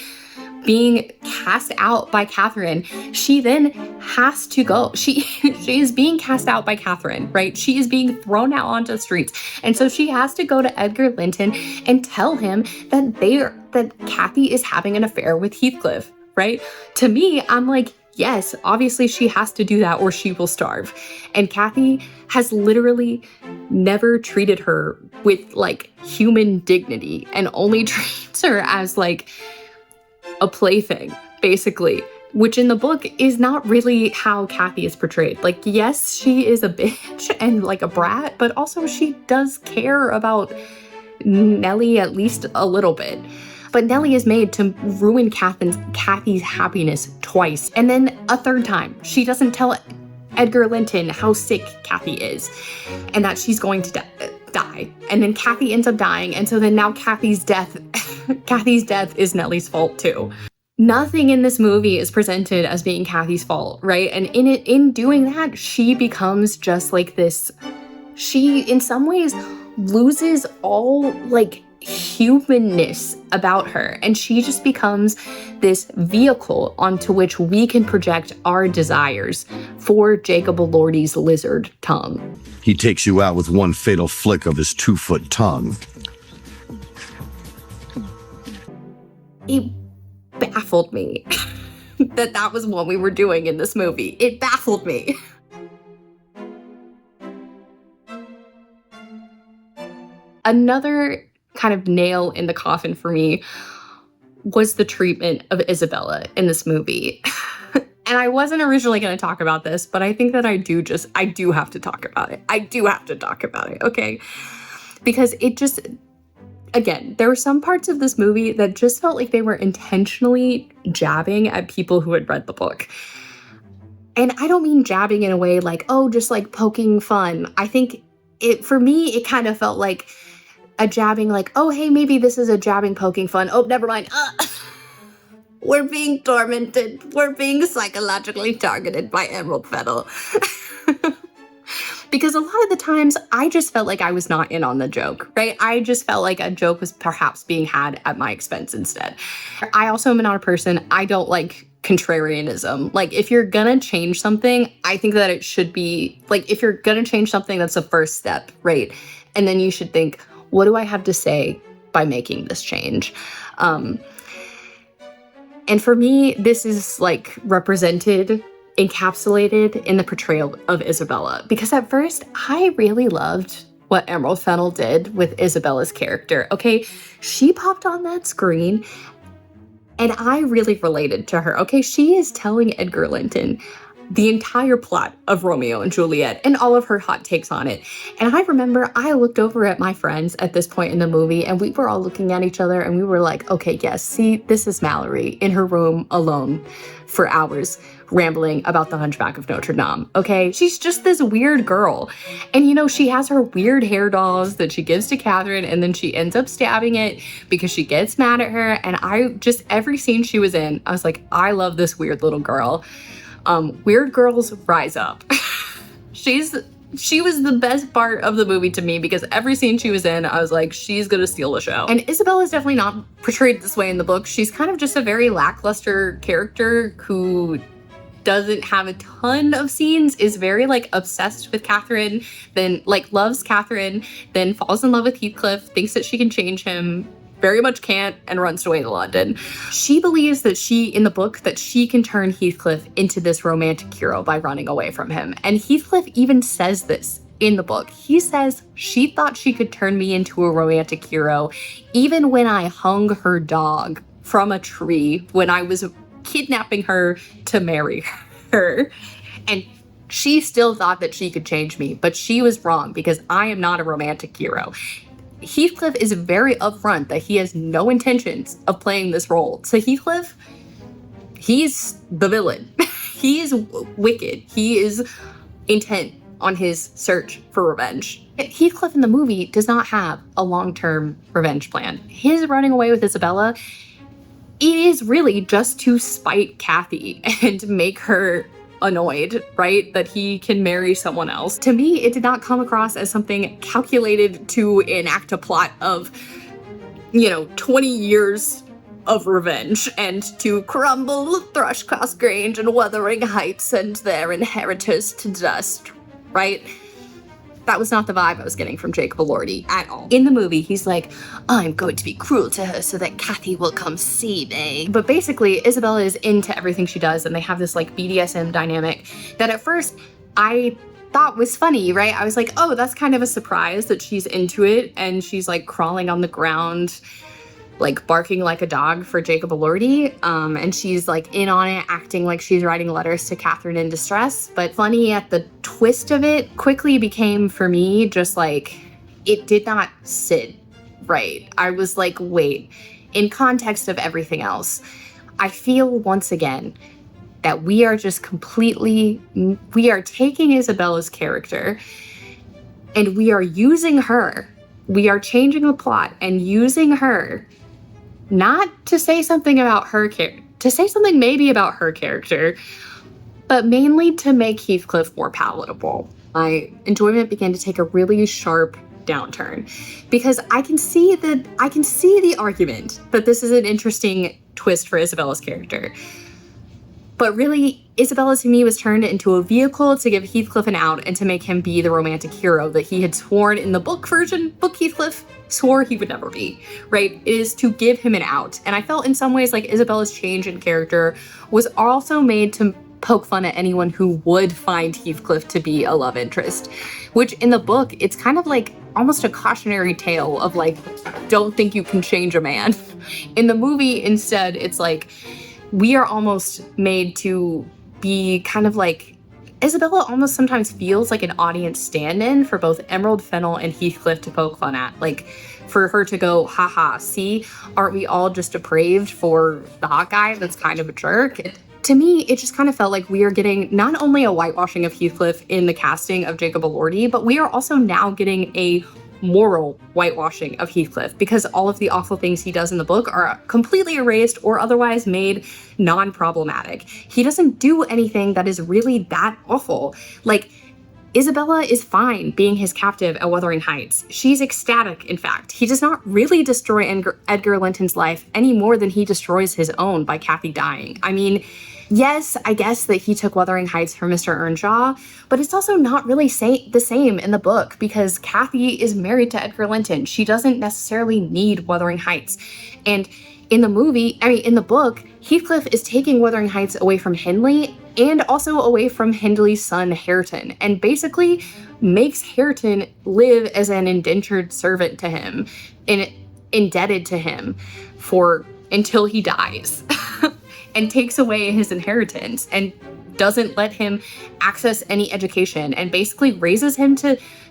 Speaker 2: being cast out by Catherine. She then has to go. She is being cast out by Catherine, right? She is being thrown out onto the streets. And so she has to go to Edgar Linton and tell him that Kathy is having an affair with Heathcliff, right? To me, I'm like, yes, obviously she has to do that or she will starve. And Kathy has literally never treated her with like human dignity and only treats her as like a plaything, basically. Which in the book is not really how Kathy is portrayed. Like, yes, she is a bitch and like a brat, but also she does care about Nelly at least a little bit. But Nelly is made to ruin Kathy's happiness twice. And then a third time, she doesn't tell Edgar Linton how sick Kathy is and that she's going to die. And then Kathy ends up dying. And so then now Kathy's death is Nelly's fault too. Nothing in this movie is presented as being Kathy's fault, right? And in doing that, she becomes just like this. She, in some ways, loses all like humanness about her, and she just becomes this vehicle onto which we can project our desires for Jacob Elordi's lizard tongue.
Speaker 9: He takes you out with one fatal flick of his 2-foot tongue.
Speaker 2: It baffled me that was what we were doing in this movie. It baffled me. Another kind of nail in the coffin for me was the treatment of Isabella in this movie. And I wasn't originally going to talk about this, but I think that I do have to talk about it. I do have to talk about it, okay? Because it just, again, there were some parts of this movie that just felt like they were intentionally jabbing at people who had read the book. And I don't mean jabbing in a way like, oh, just like poking fun. I think for me, it kind of felt like a jabbing, like, oh, hey, maybe this is a jabbing, poking fun. Oh, never mind. We're being tormented. We're being psychologically targeted by Emerald Fennel. Because a lot of the times, I just felt like I was not in on the joke, right? I just felt like a joke was perhaps being had at my expense instead. I also am not a person, I don't like contrarianism. Like, if you're gonna change something, I think that it should be, like, if you're gonna change something, that's the first step, right? And then you should think, what do I have to say by making this change? And for me, this is like encapsulated in the portrayal of Isabella. Because at first, I really loved what Emerald Fennel did with Isabella's character. Okay, she popped on that screen and I really related to her. Okay, she is telling Edgar Linton the entire plot of Romeo and Juliet and all of her hot takes on it. And I remember I looked over at my friends at this point in the movie and we were all looking at each other and we were like, okay, yes, see, this is Mallory in her room alone for hours rambling about the Hunchback of Notre Dame, okay? She's just this weird girl. And you know, she has her weird hair dolls that she gives to Catherine and then she ends up stabbing it because she gets mad at her. And every scene she was in, I was like, I love this weird little girl. Weird girls rise up. She was the best part of the movie to me because every scene she was in, I was like, she's gonna steal the show. And Isabella's definitely not portrayed this way in the book. She's kind of just a very lackluster character who doesn't have a ton of scenes, is very like obsessed with Catherine, then like loves Catherine, then falls in love with Heathcliff, thinks that she can change him, very much can't, and runs away to London. She believes that in the book, that she can turn Heathcliff into this romantic hero by running away from him. And Heathcliff even says this in the book. He says, she thought she could turn me into a romantic hero even when I hung her dog from a tree when I was kidnapping her to marry her. And she still thought that she could change me, but she was wrong because I am not a romantic hero. Heathcliff is very upfront that he has no intentions of playing this role. So Heathcliff, he's the villain. He is wicked. He is intent on his search for revenge. Heathcliff in the movie does not have a long-term revenge plan. His running away with Isabella, it is really just to spite Kathy and make her annoyed, right? That he can marry someone else. To me, it did not come across as something calculated to enact a plot of, 20 years of revenge and to crumble Thrushcross Grange and Wuthering Heights and their inheritors to dust, right? That was not the vibe I was getting from Jacob Elordi at all. In the movie, he's like, I'm going to be cruel to her so that Kathy will come see me. But basically, Isabella is into everything she does, and they have this like BDSM dynamic that at first I thought was funny, right? I was like, oh, that's kind of a surprise that she's into it, and she's like crawling on the ground, like barking like a dog for Jacob Elordi, and she's like in on it, acting like she's writing letters to Catherine in distress. But funny at the twist of it quickly became for me just like, it did not sit right. I was like, wait, in context of everything else, I feel once again that we are taking Isabella's character and we are using her. We are changing the plot and using her not to say something about her character, to say something maybe about her character, but mainly to make Heathcliff more palatable. My enjoyment began to take a really sharp downturn because I can see the argument that this is an interesting twist for Isabella's character. But really, Isabella to me was turned into a vehicle to give Heathcliff an out and to make him be the romantic hero that he had sworn in the book Heathcliff swore he would never be, right? It is to give him an out. And I felt in some ways like Isabella's change in character was also made to poke fun at anyone who would find Heathcliff to be a love interest, which in the book, it's kind of like almost a cautionary tale of like, don't think you can change a man. In the movie, instead, it's like, we are almost made to be kind of like, Isabella almost sometimes feels like an audience stand-in for both Emerald Fennel and Heathcliff to poke fun at. Like, for her to go, haha, see, aren't we all just depraved for the hot guy that's kind of a jerk? To me, it just kind of felt like we are getting not only a whitewashing of Heathcliff in the casting of Jacob Elordi, but we are also now getting a moral whitewashing of Heathcliff because all of the awful things he does in the book are completely erased or otherwise made non-problematic. He doesn't do anything that is really that awful. Like, Isabella is fine being his captive at Wuthering Heights. She's ecstatic, in fact. He does not really destroy Edgar Linton's life any more than he destroys his own by Kathy dying. I mean, yes, I guess that he took Wuthering Heights from Mr. Earnshaw, but it's also not really the same in the book because Kathy is married to Edgar Linton. She doesn't necessarily need Wuthering Heights. And in the book, Heathcliff is taking Wuthering Heights away from Hindley and also away from Hindley's son, Hareton, and basically makes Hareton live as an indentured servant to him and indebted to him until he dies. And takes away his inheritance and doesn't let him access any education and basically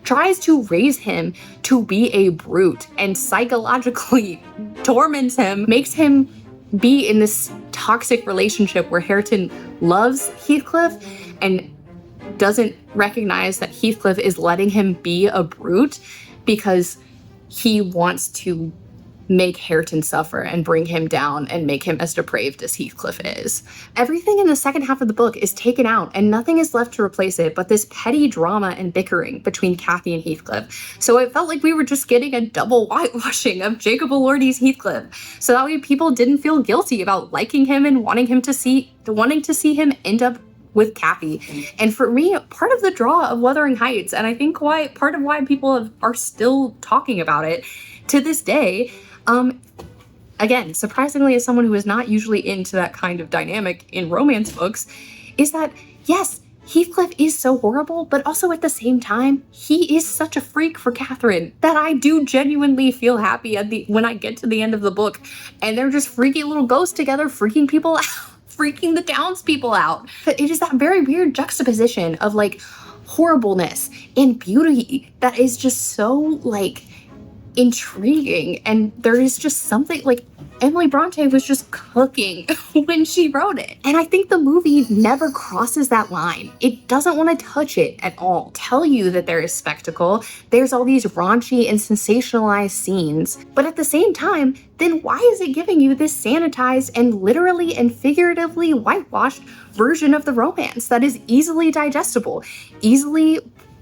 Speaker 2: tries to raise him to be a brute and psychologically torments him, makes him be in this toxic relationship where Hareton loves Heathcliff and doesn't recognize that Heathcliff is letting him be a brute because he wants to make Hareton suffer and bring him down and make him as depraved as Heathcliff is. Everything in the second half of the book is taken out and nothing is left to replace it but this petty drama and bickering between Kathy and Heathcliff. So it felt like we were just getting a double whitewashing of Jacob Elordi's Heathcliff. So that way people didn't feel guilty about liking him and wanting to see him end up with Kathy. And for me, part of the draw of Wuthering Heights, and I think part of why people are still talking about it to this day, again, surprisingly, as someone who is not usually into that kind of dynamic in romance books, is that, yes, Heathcliff is so horrible, but also at the same time, he is such a freak for Catherine that I do genuinely feel happy when I get to the end of the book and they're just freaky little ghosts together, freaking people out, freaking the townspeople out. But it is that very weird juxtaposition of like horribleness and beauty that is just so like intriguing, and there is just something like Emily Bronte was just cooking when she wrote it. And I think the movie never crosses that line. It doesn't want to touch it at all. Tell you that there is spectacle, there's all these raunchy and sensationalized scenes, but at the same time, then why is it giving you this sanitized and literally and figuratively whitewashed version of the romance that is easily digestible, easily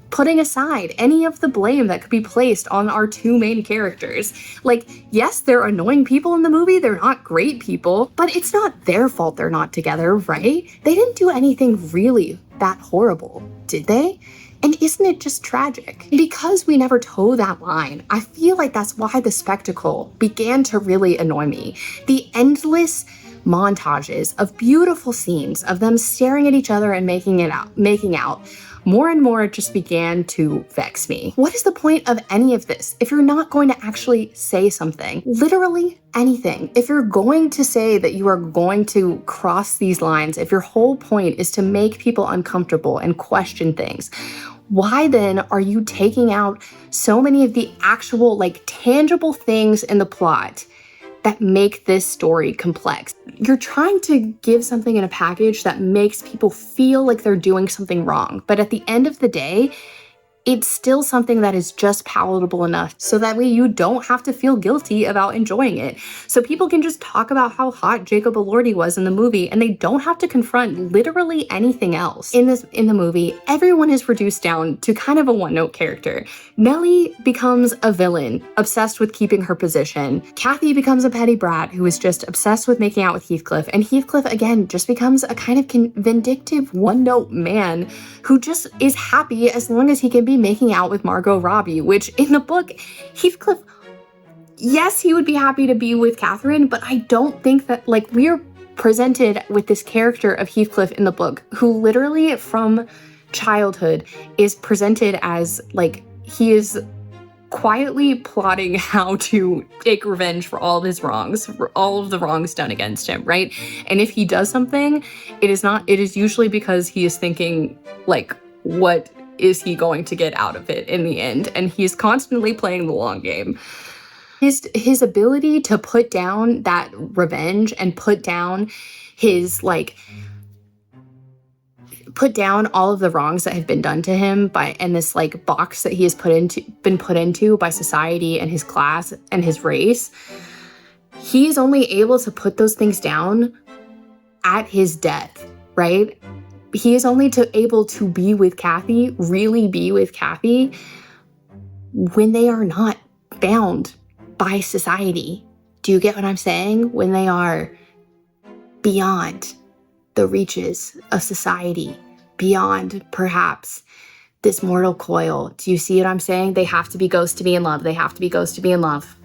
Speaker 2: putting aside any of the blame that could be placed on our two main characters? Like, yes, they're annoying people in the movie, they're not great people, but it's not their fault they're not together, right? They didn't do anything really that horrible, did they? And isn't it just tragic? Because we never toe that line, I feel like that's why the spectacle began to really annoy me. The endless montages of beautiful scenes of them staring at each other and making out, more and more just began to vex me. What is the point of any of this if you're not going to actually say something? Literally anything. If you're going to say that you are going to cross these lines, if your whole point is to make people uncomfortable and question things, why then are you taking out so many of the actual, like, tangible things in the plot that make this story complex? You're trying to give something in a package that makes people feel like they're doing something wrong, but at the end of the day, it's still something that is just palatable enough so that way you don't have to feel guilty about enjoying it. So people can just talk about how hot Jacob Elordi was in the movie and they don't have to confront literally anything else. In the movie, everyone is reduced down to kind of a one-note character. Nelly becomes a villain, obsessed with keeping her position. Kathy becomes a petty brat who is just obsessed with making out with Heathcliff. And Heathcliff, again, just becomes a kind of vindictive one-note man who just is happy as long as he can be making out with Margot Robbie, which in the book, Heathcliff, yes, he would be happy to be with Catherine, but I don't think that, like, we're presented with this character of Heathcliff in the book who literally from childhood is presented as, like, he is quietly plotting how to take revenge for all of his wrongs, for all of the wrongs done against him, right? And if he does something, it is usually because he is thinking, like, what is he going to get out of it in the end? And he's constantly playing the long game. His ability to put down that revenge and put down his, like, put down all of the wrongs that have been done to him and this, like, box that he has been put into by society and his class and his race, he is only able to put those things down at his death, right? He is only able to be with Kathy, really be with Kathy, when they are not bound by society. Do you get what I'm saying? When they are beyond the reaches of society, beyond perhaps this mortal coil. Do you see what I'm saying? They have to be ghosts to be in love. They have to be ghosts to be in love.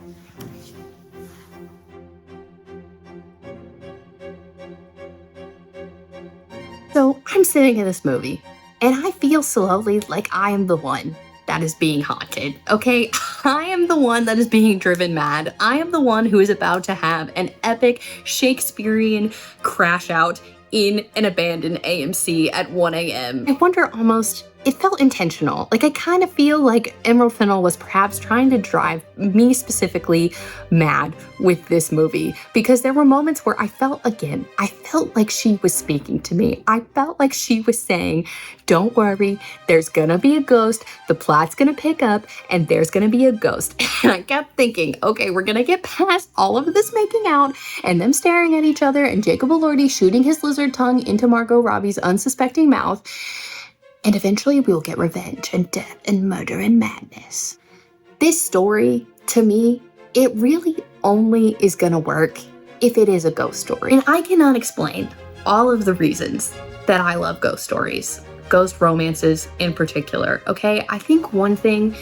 Speaker 2: So I'm sitting in this movie and I feel slowly like I am the one that is being haunted, okay? I am the one that is being driven mad. I am the one who is about to have an epic Shakespearean crash out in an abandoned AMC at 1 a.m. I wonder almost, it felt intentional. Like, I kind of feel like Emerald Fennell was perhaps trying to drive me specifically mad with this movie, because there were moments where I felt like she was speaking to me. I felt like she was saying, don't worry, there's gonna be a ghost, the plot's gonna pick up, and there's gonna be a ghost. And I kept thinking, okay, we're gonna get past all of this making out and them staring at each other and Jacob Elordi shooting his lizard tongue into Margot Robbie's unsuspecting mouth. And eventually we will get revenge and death and murder and madness. This story, to me, it really only is gonna work if it is a ghost story. And I cannot explain all of the reasons that I love ghost stories, ghost romances in particular, okay? I think one thing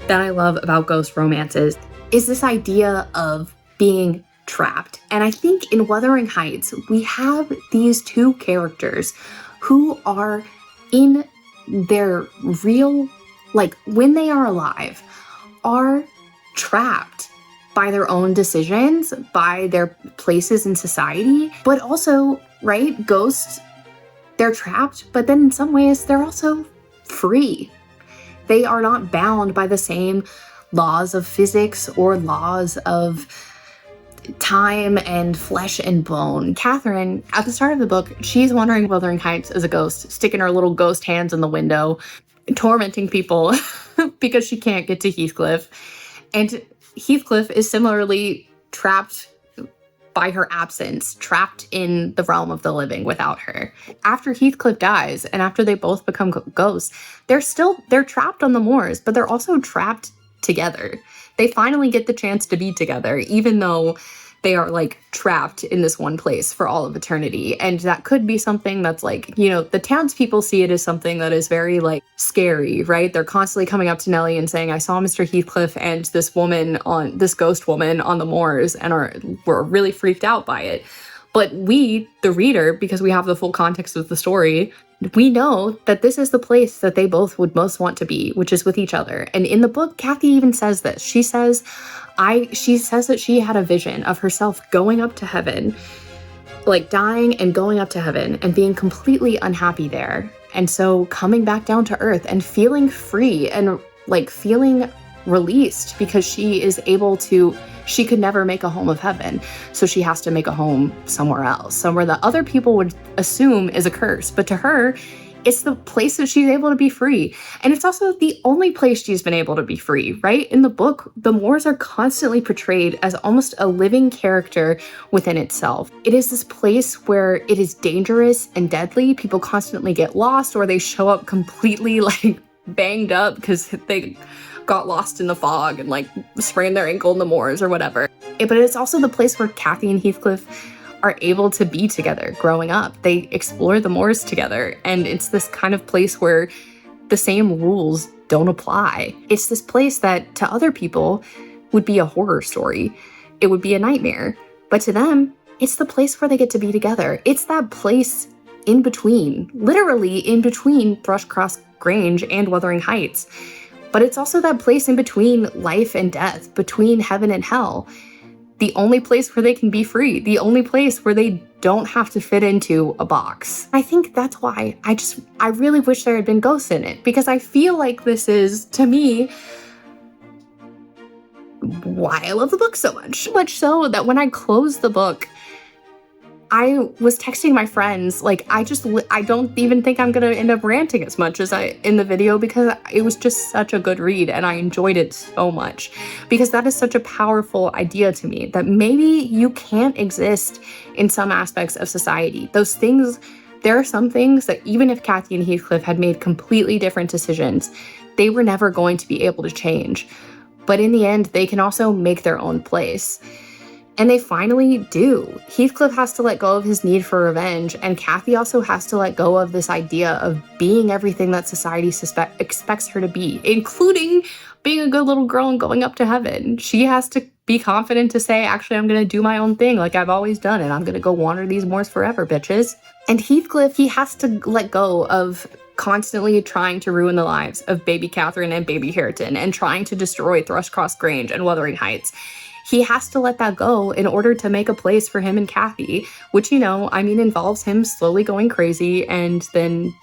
Speaker 2: that I love about ghost romances is this idea of being trapped. And I think in Wuthering Heights, we have these two characters who are in their real, like, when they are alive, are trapped by their own decisions, by their places in society, but also, right, ghosts, they're trapped, but then in some ways they're also free. They are not bound by the same laws of physics or laws of time and flesh and bone. Catherine, at the start of the book, she's wandering Wuthering Heights as a ghost, sticking her little ghost hands in the window, tormenting people because she can't get to Heathcliff. And Heathcliff is similarly trapped by her absence, trapped in the realm of the living without her. After Heathcliff dies and after they both become ghosts, they're trapped on the moors, but they're also trapped together. They finally get the chance to be together, even though they are like trapped in this one place for all of eternity. And that could be something that's like, you know, the townspeople see it as something that is very like scary, right? They're constantly coming up to Nelly and saying, I saw Mr. Heathcliff and this ghost woman on the moors, and were really freaked out by it. But we, the reader, because we have the full context of the story, we know that this is the place that they both would most want to be, which is with each other. And in the book, Kathy even says this. She says that she had a vision of herself going up to heaven, like dying and going up to heaven and being completely unhappy there. And so coming back down to earth and feeling free and like feeling released, because she could never make a home of heaven. So she has to make a home somewhere else, somewhere that other people would assume is a curse. But to her, it's the place that she's able to be free. And it's also the only place she's been able to be free, right? In the book, the moors are constantly portrayed as almost a living character within itself. It is this place where it is dangerous and deadly. People constantly get lost, or they show up completely like banged up because they got lost in the fog and like sprained their ankle in the moors or whatever. But it's also the place where Kathy and Heathcliff are able to be together growing up. They explore the moors together, and it's this kind of place where the same rules don't apply. It's this place that to other people would be a horror story. It would be a nightmare. But to them, it's the place where they get to be together. It's that place in between, literally in between Thrushcross Grange and Wuthering Heights. But it's also that place in between life and death, between heaven and hell. The only place where they can be free, the only place where they don't have to fit into a box. I think that's why I really wish there had been ghosts in it, because I feel like this is, to me, why I love the book so much. Much so that when I closed the book, I was texting my friends, like, I don't even think I'm gonna end up ranting as much as in the video, because it was just such a good read and I enjoyed it so much. Because that is such a powerful idea to me, that maybe you can't exist in some aspects of society. Those things, there are some things that even if Kathy and Heathcliff had made completely different decisions, they were never going to be able to change. But in the end, they can also make their own place. And they finally do. Heathcliff has to let go of his need for revenge, and Kathy also has to let go of this idea of being everything that society expects her to be, including being a good little girl and going up to heaven. She has to be confident to say, actually, I'm gonna do my own thing like I've always done, and I'm gonna go wander these moors forever, bitches. And Heathcliff, he has to let go of constantly trying to ruin the lives of baby Catherine and baby Hareton, and trying to destroy Thrushcross Grange and Wuthering Heights. He has to let that go in order to make a place for him and Kathy, which, you know, I mean, involves him slowly going crazy and then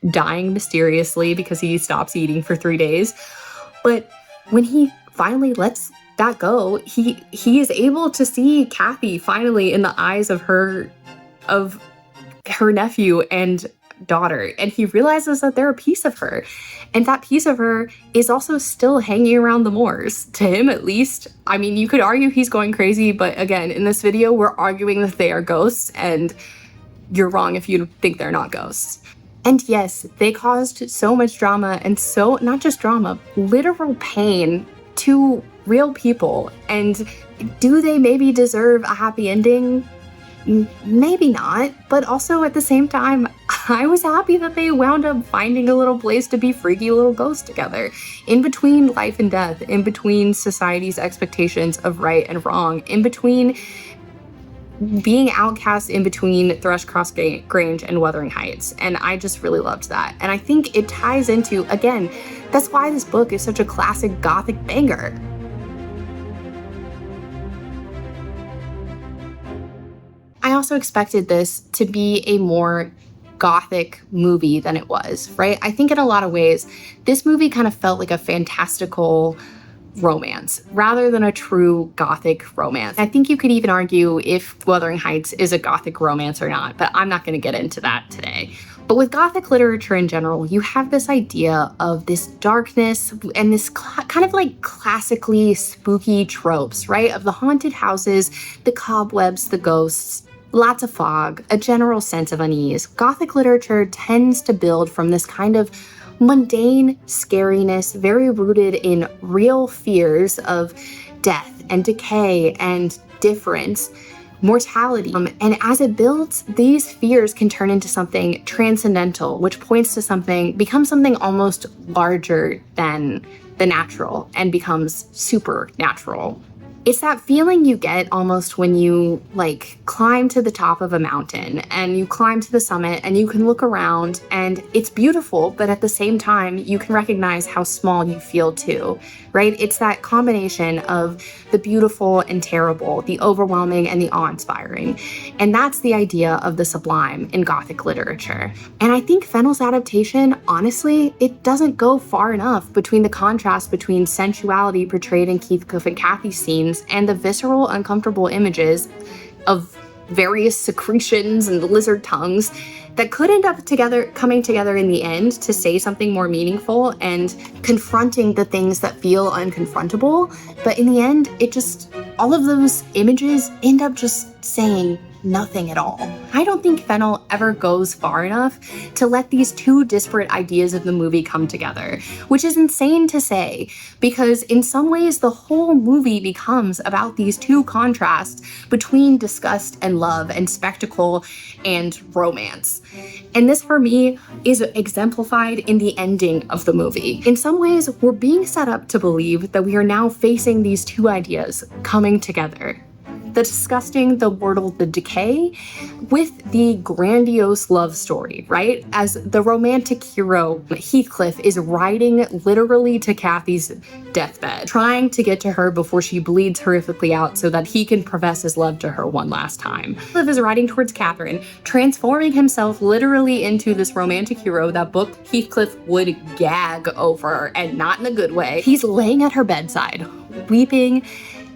Speaker 2: dying mysteriously because he stops eating for 3 days. But when he finally lets that go, he is able to see Kathy finally in the eyes of her nephew and daughter, and he realizes that they're a piece of her, and that piece of her is also still hanging around the moors, to him at least. I mean, you could argue he's going crazy, but again, in this video, we're arguing that they are ghosts, and you're wrong if you think they're not ghosts. And yes, they caused so much drama, and so, not just drama, literal pain to real people. And do they maybe deserve a happy ending? Maybe not, but also at the same time, I was happy that they wound up finding a little place to be freaky little ghosts together, in between life and death, in between society's expectations of right and wrong, in between being outcast, in between Thrushcross Grange and Wuthering Heights. And I just really loved that. And I think it ties into, again, that's why this book is such a classic Gothic banger. I also expected this to be a more Gothic movie than it was, right? I think in a lot of ways, this movie kind of felt like a fantastical romance rather than a true Gothic romance. I think you could even argue if Wuthering Heights is a Gothic romance or not, but I'm not going to get into that today. But with Gothic literature in general, you have this idea of this darkness and this kind of like classically spooky tropes, right? Of the haunted houses, the cobwebs, the ghosts, lots of fog, a general sense of unease. Gothic literature tends to build from this kind of mundane scariness, very rooted in real fears of death and decay and difference, mortality. And as it builds, these fears can turn into something transcendental, which points to something, becomes something almost larger than the natural and becomes supernatural. It's that feeling you get almost when you climb to the top of a mountain and you climb to the summit and you can look around and it's beautiful, but at the same time, you can recognize how small you feel too, right? It's that combination of the beautiful and terrible, the overwhelming and the awe-inspiring. And that's the idea of the sublime in Gothic literature. And I think Fennell's adaptation, honestly, it doesn't go far enough between the contrast between sensuality portrayed in Heathcliff and Cathy's scenes and the visceral, uncomfortable images of various secretions and lizard tongues that could end up coming together in the end to say something more meaningful and confronting the things that feel unconfrontable. But in the end, all of those images end up just saying nothing at all. I don't think Fennell ever goes far enough to let these two disparate ideas of the movie come together, which is insane to say, because in some ways the whole movie becomes about these two contrasts between disgust and love and spectacle and romance. And this, for me, is exemplified in the ending of the movie. In some ways, we're being set up to believe that we are now facing these two ideas coming together. The disgusting, the mortal, the decay, with the grandiose love story, right? As the romantic hero, Heathcliff is riding literally to Cathy's deathbed, trying to get to her before she bleeds horrifically out so that he can profess his love to her one last time. Heathcliff is riding towards Catherine, transforming himself literally into this romantic hero that book Heathcliff would gag over, and not in a good way. He's laying at her bedside, weeping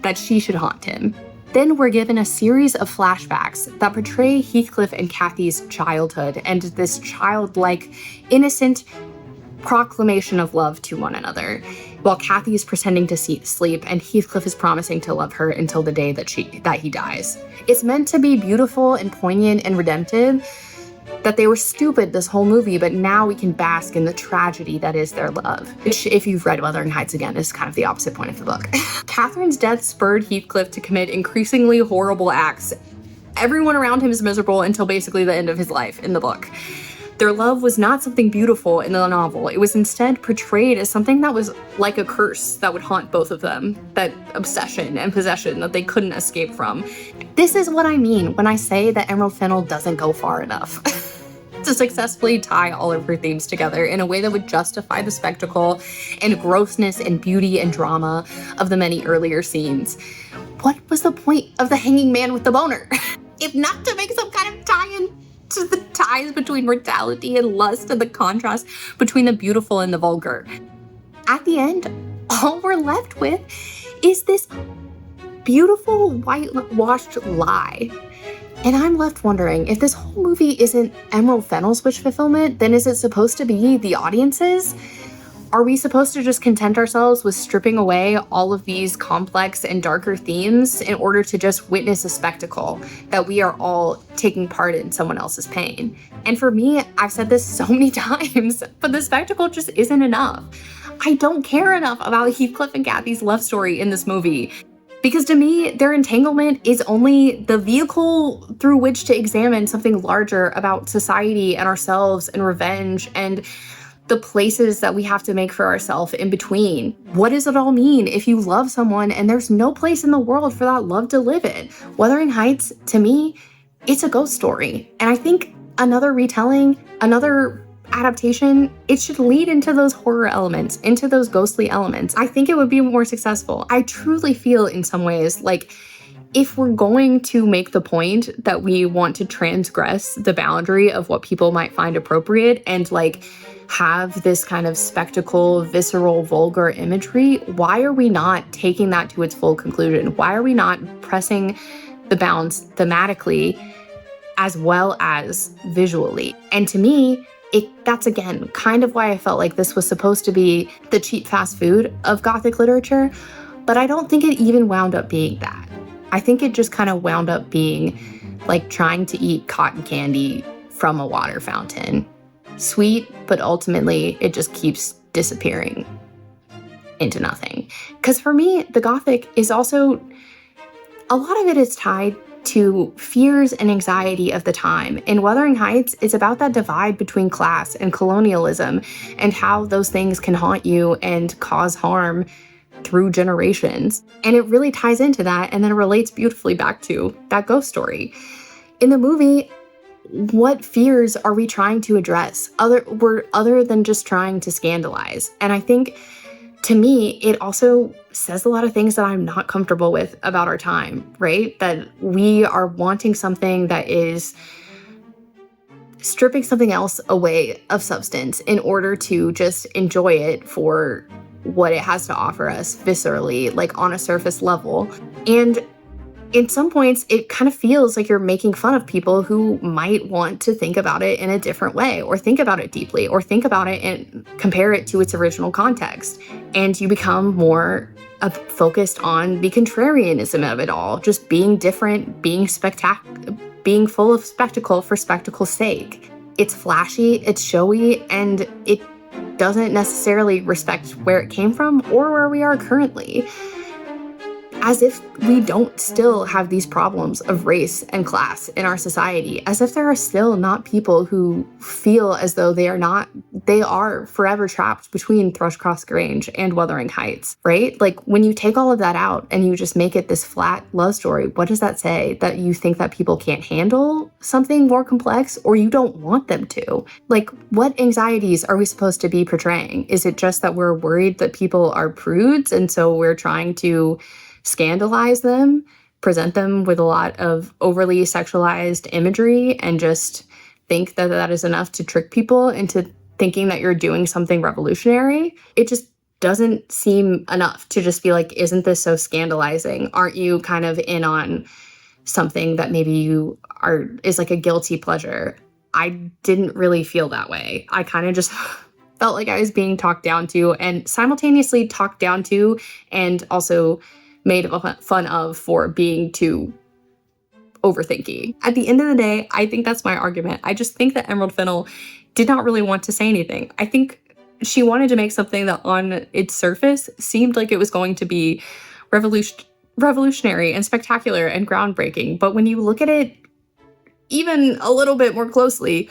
Speaker 2: that she should haunt him. Then we're given a series of flashbacks that portray Heathcliff and Cathy's childhood and this childlike, innocent proclamation of love to one another, while Cathy is pretending to sleep and Heathcliff is promising to love her until the day that he dies. It's meant to be beautiful and poignant and redemptive, that they were stupid this whole movie, but now we can bask in the tragedy that is their love. Which, if you've read Wuthering Heights again, is kind of the opposite point of the book. Catherine's death spurred Heathcliff to commit increasingly horrible acts. Everyone around him is miserable until basically the end of his life in the book. Their love was not something beautiful in the novel. It was instead portrayed as something that was like a curse that would haunt both of them. That obsession and possession that they couldn't escape from. This is what I mean when I say that Emerald Fennell doesn't go far enough to successfully tie all of her themes together in a way that would justify the spectacle and grossness and beauty and drama of the many earlier scenes. What was the point of the hanging man with the boner? If not to make some kind of tie-in to the ties between mortality and lust and the contrast between the beautiful and the vulgar. At the end, all we're left with is this beautiful whitewashed lie. And I'm left wondering, if this whole movie isn't Emerald Fennell's wish fulfillment, then is it supposed to be the audience's? Are we supposed to just content ourselves with stripping away all of these complex and darker themes in order to just witness a spectacle that we are all taking part in someone else's pain? And for me, I've said this so many times, but the spectacle just isn't enough. I don't care enough about Heathcliff and Cathy's love story in this movie. Because to me, their entanglement is only the vehicle through which to examine something larger about society and ourselves and revenge and the places that we have to make for ourselves in between. What does it all mean if you love someone and there's no place in the world for that love to live in? Wuthering Heights, to me, it's a ghost story. And I think another retelling, another adaptation, it should lead into those horror elements, into those ghostly elements. I think it would be more successful. I truly feel in some ways like if we're going to make the point that we want to transgress the boundary of what people might find appropriate and have this kind of spectacle, visceral, vulgar imagery, why are we not taking that to its full conclusion? Why are we not pressing the bounds thematically as well as visually? And to me, that's again kind of why I felt like this was supposed to be the cheap fast food of Gothic literature, but I don't think it even wound up being that. I think it just kind of wound up being like trying to eat cotton candy from a water fountain. Sweet, but ultimately it just keeps disappearing. into nothing. Because for me, the Gothic is also, a lot of it is tied to fears and anxiety of the time. In Wuthering Heights, it's about that divide between class and colonialism and how those things can haunt you and cause harm through generations. And it really ties into that, and then it relates beautifully back to that ghost story. In the movie, what fears are we trying to address other than just trying to scandalize? And I think, to me, it also says a lot of things that I'm not comfortable with about our time, right? That we are wanting something that is stripping something else away of substance in order to just enjoy it for what it has to offer us viscerally, like on a surface level. And in some points, it kind of feels like you're making fun of people who might want to think about it in a different way, or think about it deeply, or think about it and compare it to its original context. And you become more focused on the contrarianism of it all, just being different, being full of spectacle for spectacle's sake. It's flashy, it's showy, and it doesn't necessarily respect where it came from or where we are currently. As if we don't still have these problems of race and class in our society, as if there are still not people who feel as though they are forever trapped between Thrushcross Grange and Wuthering Heights, right? Like, when you take all of that out and you just make it this flat love story, what does that say? That you think that people can't handle something more complex, or you don't want them to? Like, what anxieties are we supposed to be portraying? Is it just that we're worried that people are prudes, and so we're trying to scandalize them, present them with a lot of overly sexualized imagery, and just think that that is enough to trick people into thinking that you're doing something revolutionary? It just doesn't seem enough to just be like, isn't this so scandalizing? Aren't you kind of in on something that maybe is like a guilty pleasure? I didn't really feel that way. I kind of just felt like I was being talked down to, and simultaneously talked down to, and also made fun of for being too overthinky. At the end of the day, I think that's my argument. I just think that Emerald Fennell did not really want to say anything. I think she wanted to make something that on its surface seemed like it was going to be revolutionary and spectacular and groundbreaking. But when you look at it even a little bit more closely,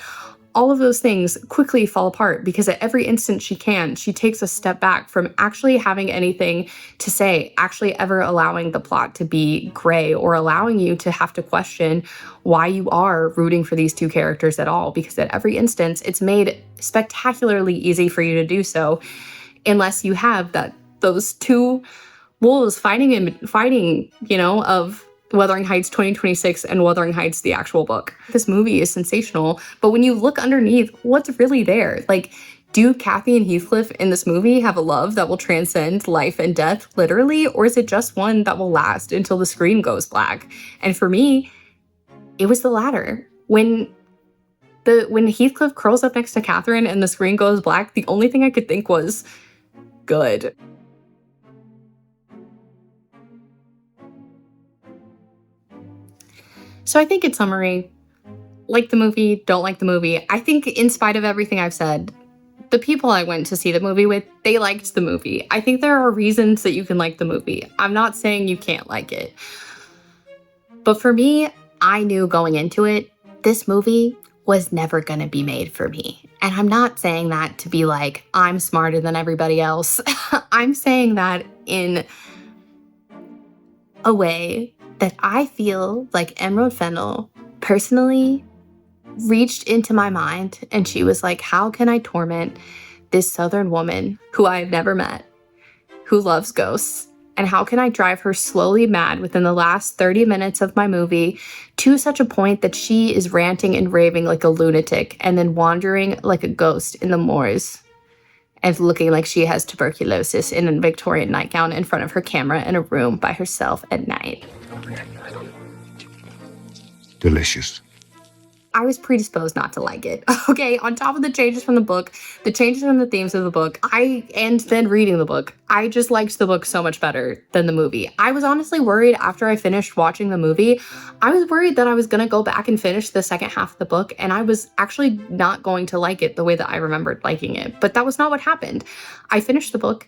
Speaker 2: all of those things quickly fall apart, because at every instant she takes a step back from actually having anything to say, actually ever allowing the plot to be gray, or allowing you to have to question why you are rooting for these two characters at all, because at every instance it's made spectacularly easy for you to do so, unless you have those two wolves fighting, of Wuthering Heights 2026 and Wuthering Heights, the actual book. This movie is sensational, but when you look underneath, what's really there? Like, do Kathy and Heathcliff in this movie have a love that will transcend life and death, literally, or is it just one that will last until the screen goes black? And for me, it was the latter. When Heathcliff curls up next to Catherine and the screen goes black, the only thing I could think was, good. So I think in summary, like the movie, don't like the movie. I think in spite of everything I've said, the people I went to see the movie with, they liked the movie. I think there are reasons that you can like the movie. I'm not saying you can't like it. But for me, I knew going into it, this movie was never gonna be made for me. And I'm not saying that to be like, I'm smarter than everybody else. I'm saying that in a way that I feel like Emerald Fennell personally reached into my mind, and she was like, how can I torment this Southern woman who I have never met, who loves ghosts, and how can I drive her slowly mad within the last 30 minutes of my movie to such a point that she is ranting and raving like a lunatic and then wandering like a ghost in the moors and looking like she has tuberculosis in a Victorian nightgown in front of her camera in a room by herself at night.
Speaker 6: Delicious.
Speaker 2: I was predisposed not to like it. Okay, on top of the changes from the book, the changes from the themes of the book, and then reading the book, I just liked the book so much better than the movie. I was honestly worried after I finished watching the movie, I was worried that I was gonna go back and finish the second half of the book, and I was actually not going to like it the way that I remembered liking it. But that was not what happened. I finished the book,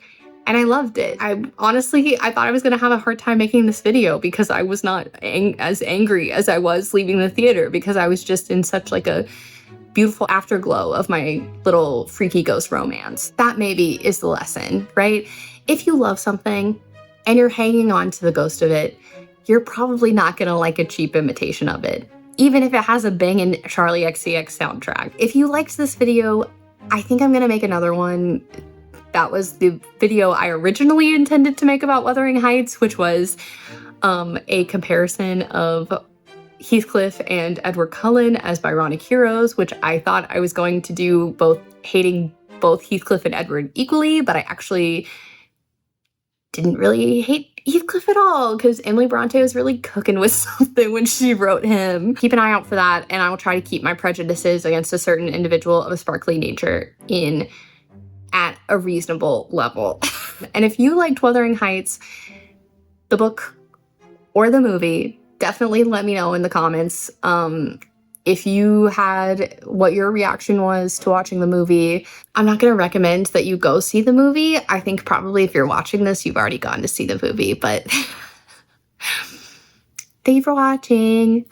Speaker 2: and I loved it. I thought I was gonna have a hard time making this video because I was not as angry as I was leaving the theater, because I was just in such like a beautiful afterglow of my little freaky ghost romance. That maybe is the lesson, right? If you love something and you're hanging on to the ghost of it, you're probably not gonna like a cheap imitation of it, even if it has a bangin' Charlie XCX soundtrack. If you liked this video, I think I'm gonna make another one. That was the video I originally intended to make about Wuthering Heights, which was a comparison of Heathcliff and Edward Cullen as Byronic heroes, which I thought I was going to do hating both Heathcliff and Edward equally, but I actually didn't really hate Heathcliff at all, because Emily Bronte was really cooking with something when she wrote him. Keep an eye out for that, and I will try to keep my prejudices against a certain individual of a sparkly nature at a reasonable level. And if you liked Wuthering Heights, the book or the movie, definitely let me know in the comments. If you had what your reaction was to watching the movie. I'm not going to recommend that you go see the movie. I think probably if you're watching this, you've already gone to see the movie, but thank you for watching.